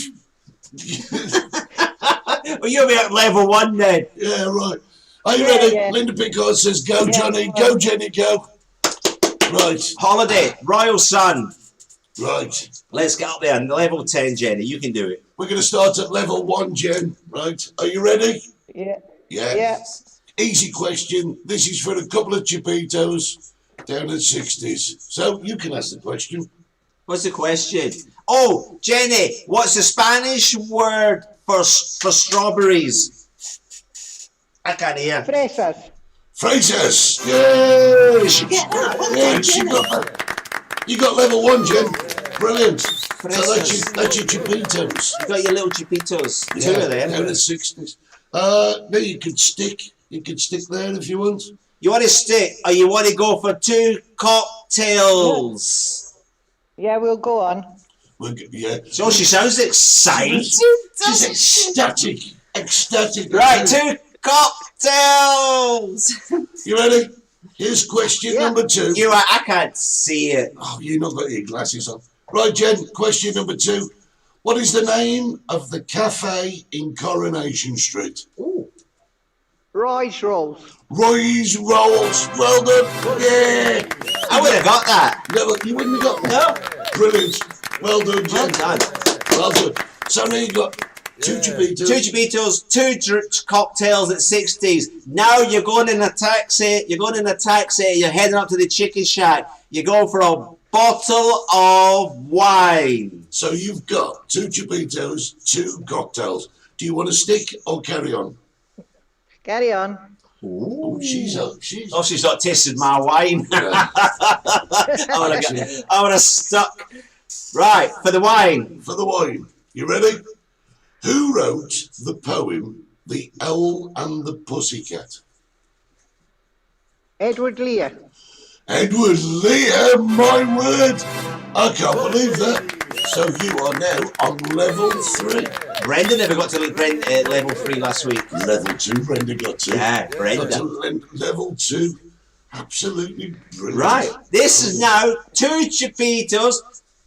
Well, you'll be at level 1 then. Yeah, right. Are you ready? Yeah. Linda Pickard says, go, Johnny. Go, Jenny, go. Right. Holiday, Royal Sun. Right. Let's get up there. Level 10, Jenny. You can do it. We're going to start at level 1, Jen. Right. Are you ready? Yeah. Yeah. Yeah. Easy question. This is for a couple of chupitos down at 60s. So you can ask the question. What's the question? Oh, Jenny, what's the Spanish word for strawberries? I can't hear. Fresas. Freitas. Yay! She get that. Well Yeah, done, she Jenny. got that. You got level 1, Jen. Brilliant. that's your Chupitos. You got your little chupitos. Yeah, Two of them. down at 60s. No, you could stick. You could stick there if you want. You want to stick, or you want to go for 2 cocktails? Yeah, we'll go on. Yeah. So she sounds excited. She's ecstatic. Ecstatic. Right, 2 cocktails. You ready? Here's question number 2. I can't see it. Oh, you've not got your glasses on. Right, Jen, question number 2. What is the name of the cafe in Coronation Street? Ooh. Roy's Rolls. Roy's Rolls. Well done. Yeah. I would have got that. No, you wouldn't have got that. No. Brilliant. Well done, Jen. Well done. Well done. So now you've got 2 Chupitos. 2 chupitos, 2 cocktails at 60s. Now you're going in a taxi. You're heading up to the chicken shack. You're going for a bottle of wine. So you've got 2 Chupitos, 2 cocktails. Do you want to stick or carry on? Carry on. Oh, she's Oh, she's not tasted my wine. Yeah. I would have stuck. Right, for the wine. For the wine. You ready? Who wrote the poem The Owl and the Pussycat? Edward Lear. Edward Lear, my word! I can't believe that. So you are now on level 3. Brendan never got to level 3 last week. Level 2, Brenda got to. Yeah, Brenda. Got to level 2. Absolutely brilliant. Right, this is now 2 chupitos,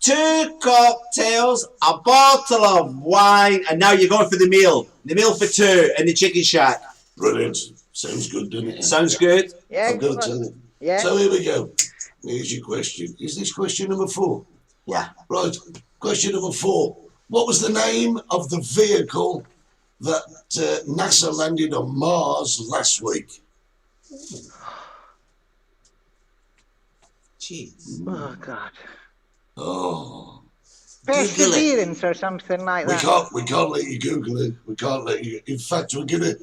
2 cocktails, a bottle of wine, and now you're going for the meal. The meal for 2 in the chicken shack. Brilliant. Sounds good, doesn't it? Sounds good. Yeah, I've got to tell you. Yeah. So here we go. Here's your question. Is this question number 4? Yeah. Right. Question number 4. What was the name of the vehicle that NASA landed on Mars last week? Jeez. Oh, God. Oh. Perseverance or something like that. We can't let you Google it. We can't let you. In fact, we're gonna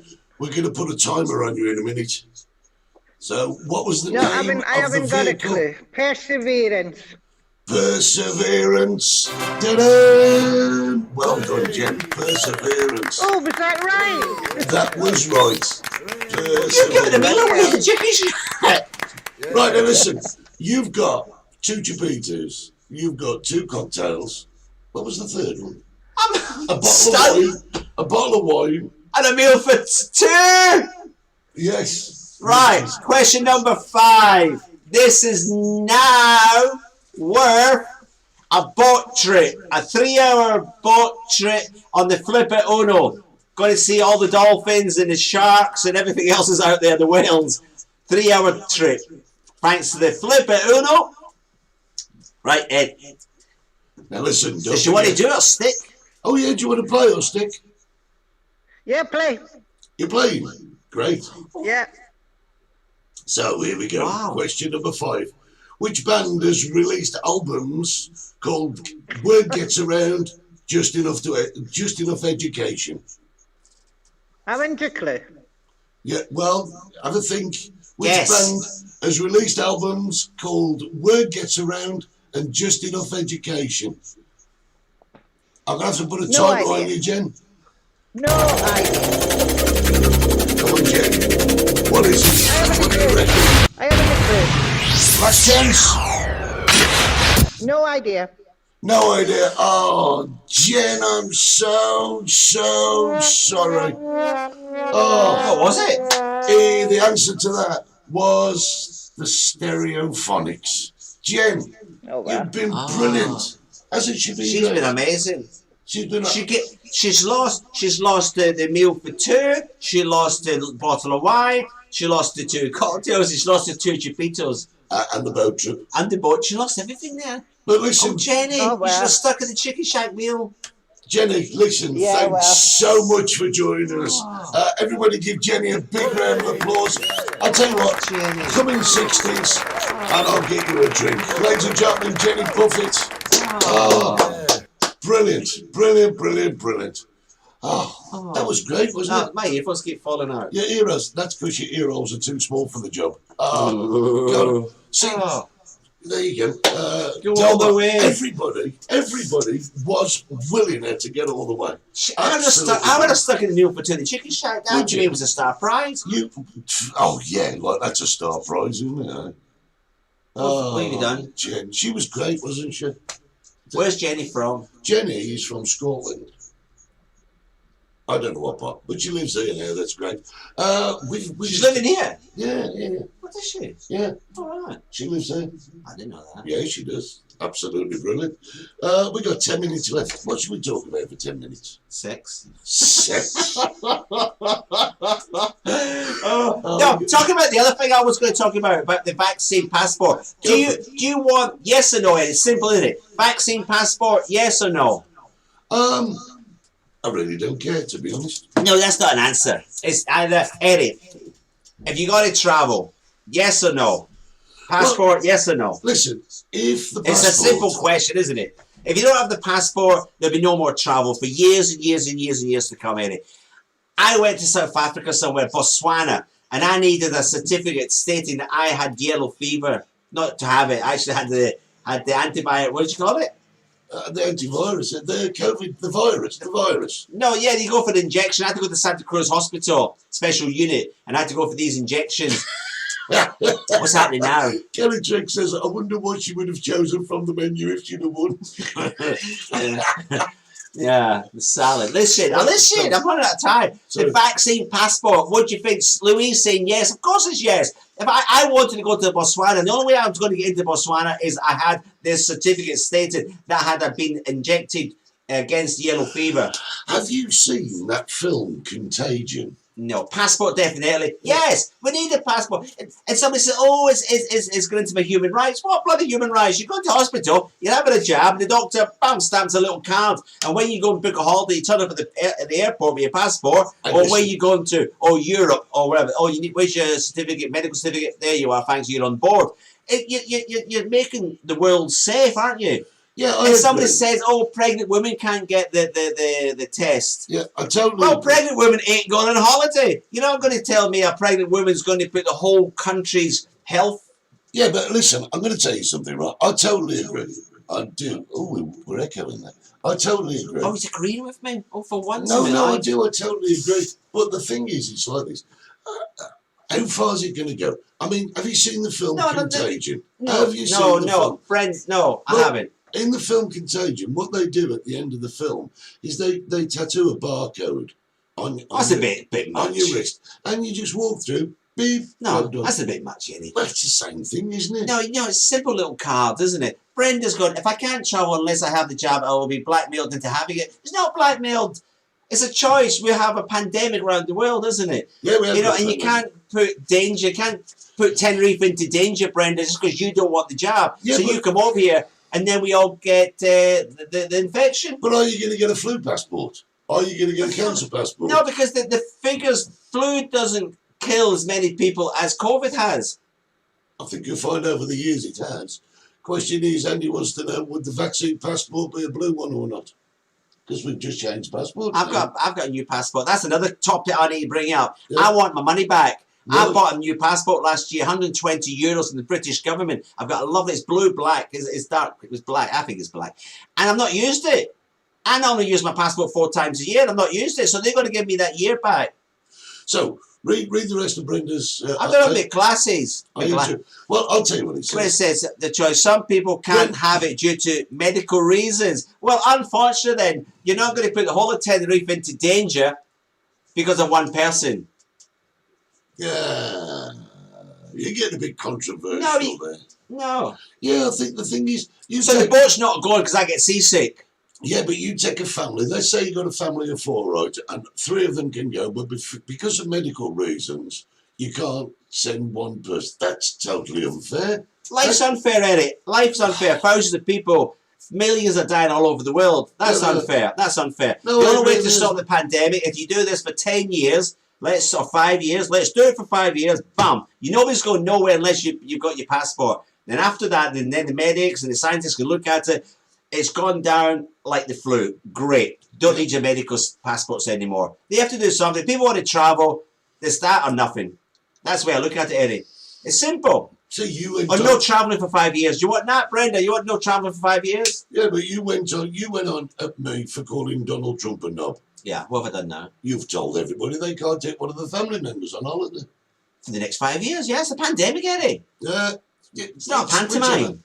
put a timer on you in a minute. So, what was the No, name I of haven't the got a vehicle? clue. Perseverance. Perseverance. Ta-da! Well done, Jen. Perseverance. Oh, was that right? That was right. You're giving the meal away in the chicken shack. Right, now listen. You've got 2 chupitos. You've got 2 cocktails. What was the third one? A bottle of wine. A bottle of wine. And a meal for 2. Yes. Right, question number 5. This is now worth a boat trip, a 3-hour boat trip on the Flipper Uno. Going to see all the dolphins and the sharks and everything else is out there, the whales. 3-hour trip. Thanks to the Flipper Uno. Right, Ed. Now listen. Does you want to do it or stick? Oh yeah, do you want to play or stick? Yeah, play. You're playing. Great. Yeah. So here we go. Wow. Question number 5. Which band has released albums called Word Gets Around, Just Enough Education? Haven't a clue. Yeah, well, have a think. Which Yes. band has released albums called Word Gets Around and Just Enough Education? I'm going to have to put a No timer on idea. you, Jen. No idea. Come on, Jen. What is it? What do you reckon? I haven't a Last chance? clue. No idea. No idea. Oh, Jen, I'm so sorry. Oh, What was it? the answer to that was the Stereophonics. Jen, Oh, well. you've been brilliant. Hasn't she been? She's great? been amazing. She's been. She's lost the meal for 2. She lost the bottle of wine. She lost the 2 cocktails. She lost the 2 chupitos. And the boat trip. And the boat. She lost everything there. But listen, Oh, Jenny, Oh, you well. should have stuck at the chicken shack meal. Jenny, listen, Yeah, thanks well. so much for joining us. Everybody give Jenny a big round of applause. I'll tell you what, Jenny. come in 60s and I'll get you a drink. Ladies and gentlemen, Jenny Buffett. Oh, brilliant. Oh, that was great, wasn't No, it? my earphones keep falling out. Your ears, that's because your ear holes are too small for the job. Oh, God. See, Oh. There you go. Go all the way. Everybody was willing her to get all the way. I would have stuck in the meal for two. The chicken shack down to me was a star prize. Oh yeah, like that's a star prize, isn't it? What have you done? Jen, she was great, wasn't she? Where's Jenny from? Jenny is from Scotland. I don't know what part, but she lives here now. That's great. She's living here? Yeah. What is she? Yeah. All right. She lives there. I didn't know that. Yeah, she does. Absolutely brilliant. We got 10 minutes left. What should we talk about for 10 minutes? Sex. No, talking about the other thing I was going to talk about the vaccine passport. Do you want yes or no? It's simple, isn't it? Vaccine passport, yes or no? I really don't care, to be honest. No, that's not an answer. It's either, Eddie, if you got to travel, yes or no? Passport, yes or no? Listen, if the passport... It's a simple question, isn't it? If you don't have the passport, there'll be no more travel for years and years and years and years to come, Eddie. I went to South Africa somewhere, Botswana, and I needed a certificate stating that I had yellow fever. Not to have it, I actually had the antibiotic, what did you call it? The antivirus, the COVID, the virus. No, yeah, you go for the injection. I had to go to Santa Cruz Hospital, special unit, and I had to go for these injections. What's happening now? Kelly Trigg says, I wonder what she would have chosen from the menu if she'd have won. Yeah, the salad. Listen, I'm running out of time. The vaccine passport, what do you think? Louise saying yes. Of course it's yes. If I wanted to go to Botswana, the only way I was going to get into Botswana is I had this certificate stated that I had been injected against yellow fever. Have you seen that film, Contagion? No, passport definitely. Yes, we need a passport. And somebody says, oh, it's going into my human rights. What bloody human rights? You go to hospital, you're having a jab, and the doctor, bam, stamps a little card. And when you go and book a holiday, you turn up at the airport with your passport, or where you going to, or Europe, or wherever. Oh, you need, where's your certificate, medical certificate? There you are, thanks, you're on board. You're making the world safe, aren't you? Yeah, and somebody says, oh, pregnant women can't get the test. Yeah, I totally Well, agree. pregnant women ain't going on holiday. You're not going to tell me a pregnant woman's going to put the whole country's health. Yeah, but listen, I'm going to tell you something, right? I totally agree. I do. Oh, we're echoing that. I totally agree. Oh, he's agreeing with me? Oh, for once. No, I do. I totally agree. But the thing is, it's like this. How far is it going to go? I mean, have you seen the film Contagion? No, have you seen the film? Friends, no, I haven't. In the film Contagion, what they do at the end of the film is they tattoo a barcode on That's a bit much. on your wrist, and you just walk through. Beep. No, that's a bit much, Eddie. Well, it's the same thing, isn't it? No, it's simple little cards, isn't it? Brenda's gone, if I can't travel unless I have the jab, I will be blackmailed into having it. It's not blackmailed. It's a choice. We have a pandemic around the world, isn't it? Yeah, we have. And you can't put Tenerife into danger, Brenda, just because you don't want the jab. Yeah, so you come over here, and then we all get the infection. But are you going to get a flu passport? Are you going to get a cancer passport? No, because the figures, flu doesn't kill as many people as COVID has. I think you'll find over the years it has. Question is, Andy wants to know, would the vaccine passport be a blue one or not? Because we've just changed passports. I've got a new passport. That's another topic I need to bring up. Yeah. I want my money back. Really? I bought a new passport last year, €120 from the British government. I've got a lovely, it's blue-black. It's dark, it was black. I think it's black. And I've not used it. I normally use my passport 4 times a year, and I've not used it. So they're going to give me that year back. So, read the rest of Brenda's... I've done a bit classes. Well, I'll tell you what it says. Where it says the choice, some people can't have it due to medical reasons. Well, unfortunately then, you're not going to put the whole of Tenerife into danger because of one person. Yeah, you're getting a bit controversial there. No. Yeah, I think the thing is... the boat's not going because I get seasick. Yeah, but you take a family. Let's say you've got a family of 4, right? And 3 of them can go, but because of medical reasons, you can't send one person. That's totally unfair. Life's unfair, Eric. Life's unfair. Thousands of people, millions are dying all over the world. That's unfair. That's unfair. No, the only way to stop the pandemic, if you do this for 10 years, or 5 years, let's do it for 5 years, bam. You know it's going nowhere unless you've got your passport. Then after that, then the medics and the scientists can look at it. It's gone down like the flu. Great. Don't need your medical passports anymore. They have to do something. People want to travel. It's that or nothing. That's the way I look at it, Eddie. It's simple. So you went Or on. no travelling for 5 years. Do you want that, Brenda? You want no travelling for 5 years? Yeah, but you went on at me for calling Donald Trump a knob. Yeah, what have I done now? You've told everybody they can't take one of the family members on holiday. For the next 5 years, yeah, it's a pandemic, Eddie. It's not a pantomime.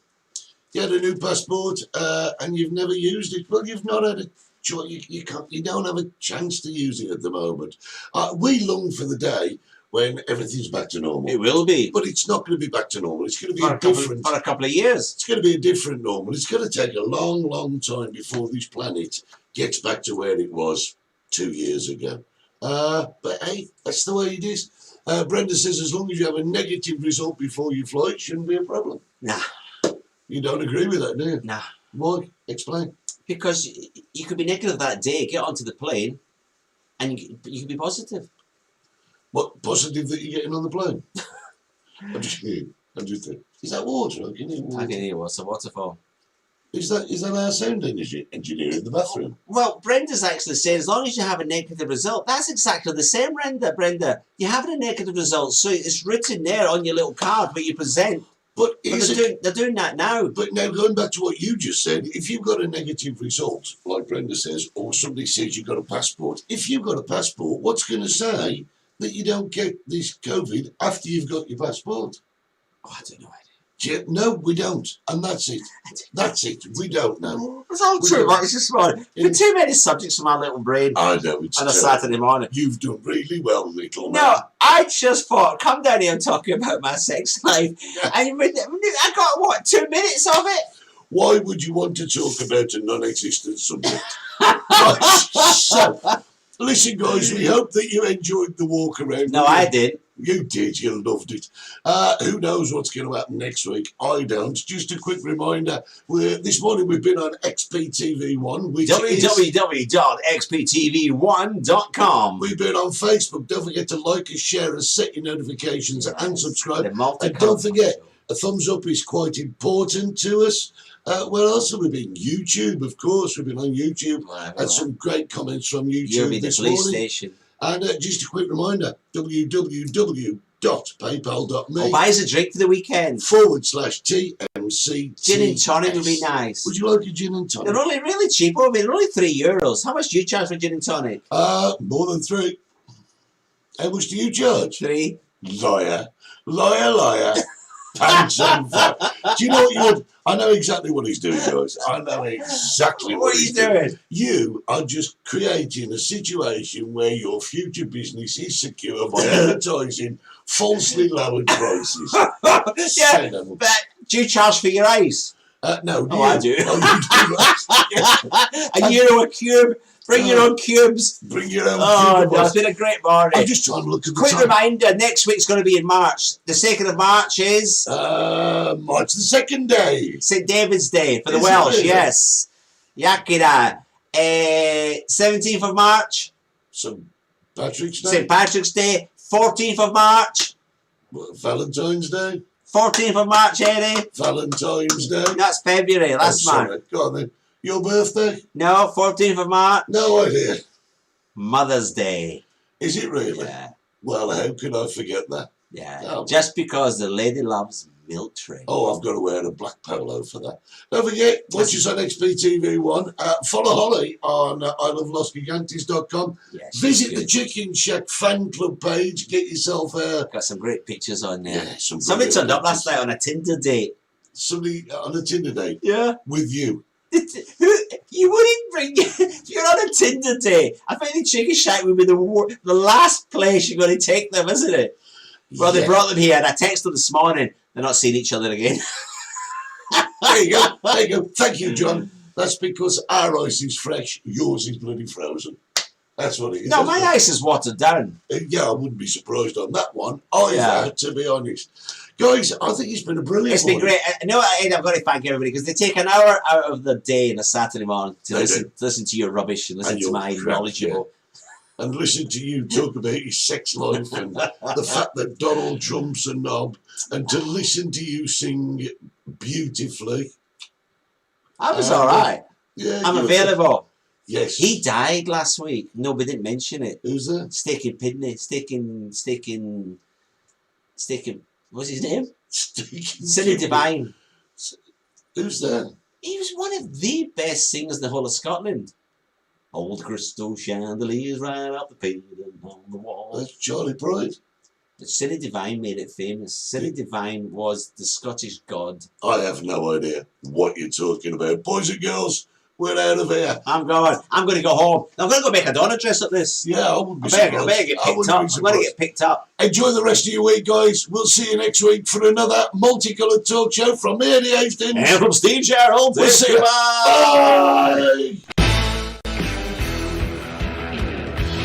You had a new passport and you've never used it. Well, you've not had a choice. You don't have a chance to use it at the moment. We long for the day when everything's back to normal. It will be. But it's not going to be back to normal. It's going to be For a couple of years. It's going to be a different normal. It's going to take a long, long time before this planet gets back to where it was 2 years ago. But hey, that's the way it is. Brenda says as long as you have a negative result before you fly, it shouldn't be a problem. Nah. You don't agree with that, do you? Nah. Why? Explain. Because you could be negative that day, get onto the plane, and you could be positive. What positive that you're getting on the plane? I'm just kidding. Is that water? I can hear water. I can hear what's a waterfall. Is that our sound engineer in the bathroom? Well, Brenda's actually saying as long as you have a negative result, that's exactly the same, Brenda. You're having a negative result, so it's written there on your little card where you present. But they're doing that now. But now, going back to what you just said, if you've got a negative result, like Brenda says, or somebody says you've got a passport, if you've got a passport, what's going to say that you don't get this COVID after you've got your passport? Oh, I don't know. No, we don't. And that's it. That's it. We don't know. It's all too much this morning. There are too many subjects for my little brain. I know. It's on a Saturday morning. You've done really well, little man. No, I just thought, come down here and talk about my sex life. And I got, what, 2 minutes of it? Why would you want to talk about a non-existent subject? So, listen, guys, we hope that you enjoyed the walk around. No, I did. You did. You loved it. Who knows what's going to happen next week? I don't. Just a quick reminder. This morning we've been on XPTV1, which www.xptv1.com. We've been on Facebook. Don't forget to like and share and set your notifications and subscribe. And don't forget, a thumbs up is quite important to us. Where else have we been? YouTube, of course. We've been on YouTube. Had some great comments from YouTube this morning. Station. And just a quick reminder, www.paypal.me. Oh, buy us a drink for the weekend. /TMC. Gin and tonic would be nice. Would you like a gin and tonic? They're only really cheap. They're only €3. How much do you charge for gin and tonic? More than 3. How much do you charge? 3. Liar. Liar, liar. Pants and fat. Do you know what you would? I know exactly what he's doing, guys. I know exactly what he's doing. You are just creating a situation where your future business is secure by advertising falsely lowered prices. Yeah, but do you charge for your ice? No, oh, I do. Oh, you do. €1 a cube. Bring your own cubes. Bring your own cube. Oh, no, it's been a great morning. I'm just trying to look at the quick time. Reminder, next week's going to be in March. The 2nd of March is? March the 2nd day. St. David's Day for the Welsh, yes. Yakira. 17th of March? St. Patrick's Day. St. Patrick's Day. 14th of March? Valentine's Day. 14th of March, Eddie? Valentine's Day. That's February, last month. Go on then. Your birthday? No, 14th of March. No idea. Mother's Day. Is it really? Yeah. Well, how could I forget that? Yeah. Oh. Just because the lady loves milk tray. Oh, I've got to wear a black polo for that. Don't forget, watch us on XPTV1. Follow Holly on iloveLosGigantes.com. Yeah, visit the Chicken Shack fan club page. Get yourself got some great pictures on there. Yeah, somebody turned up last night on a Tinder date. Somebody on a Tinder date? Yeah. With you? You wouldn't bring if you're on a Tinder date. I think the Chicken Shack would be the last place you're going to take them, isn't it? Well, yeah. They brought them here, and I texted them this morning. They're not seeing each other again. There you go. There you go. Thank you, John. That's because our ice is fresh, yours is bloody frozen. That's what it is. No, my ice is watered down. Yeah, I wouldn't be surprised on that one either, to be honest. Guys, I think it's been a brilliant It's been great. You know what, Ed, I've got to thank everybody because they take an hour out of the day on a Saturday morning to listen to your rubbish and listen to my knowledgeable. Yeah. And listen to you talk about his sex life and the fact that Donald Trump's a knob, and to listen to you sing beautifully. I was all right. Yeah, I'm available. Yes. He died last week. Nobody didn't mention it. Who's that? Staking. What's his name? Cindy Devine. Who's that? He was one of the best singers in the whole of Scotland. Old crystal chandeliers right up the pavement on the wall. That's Charlie Pride. Cindy Devine made it famous. Cindy Devine was the Scottish god. I have no idea what you're talking about. Boys and girls, we're out of here. I'm going to go home. I'm going to go make a Donna dress up this. Yeah, I wouldn't be I surprised. better get picked up. I'm going to get picked up. Enjoy the rest of your week, guys. We'll see you next week for another multicoloured talk show from me, Eddie Hastings. And from Steve Gerald. We'll see you. Bye.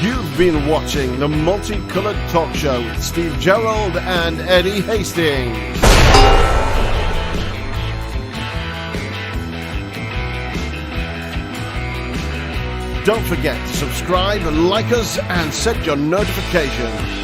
You've been watching the Multicoloured Talk Show with Steve Gerald and Eddie Hastings. Don't forget to subscribe, like us, and set your notifications.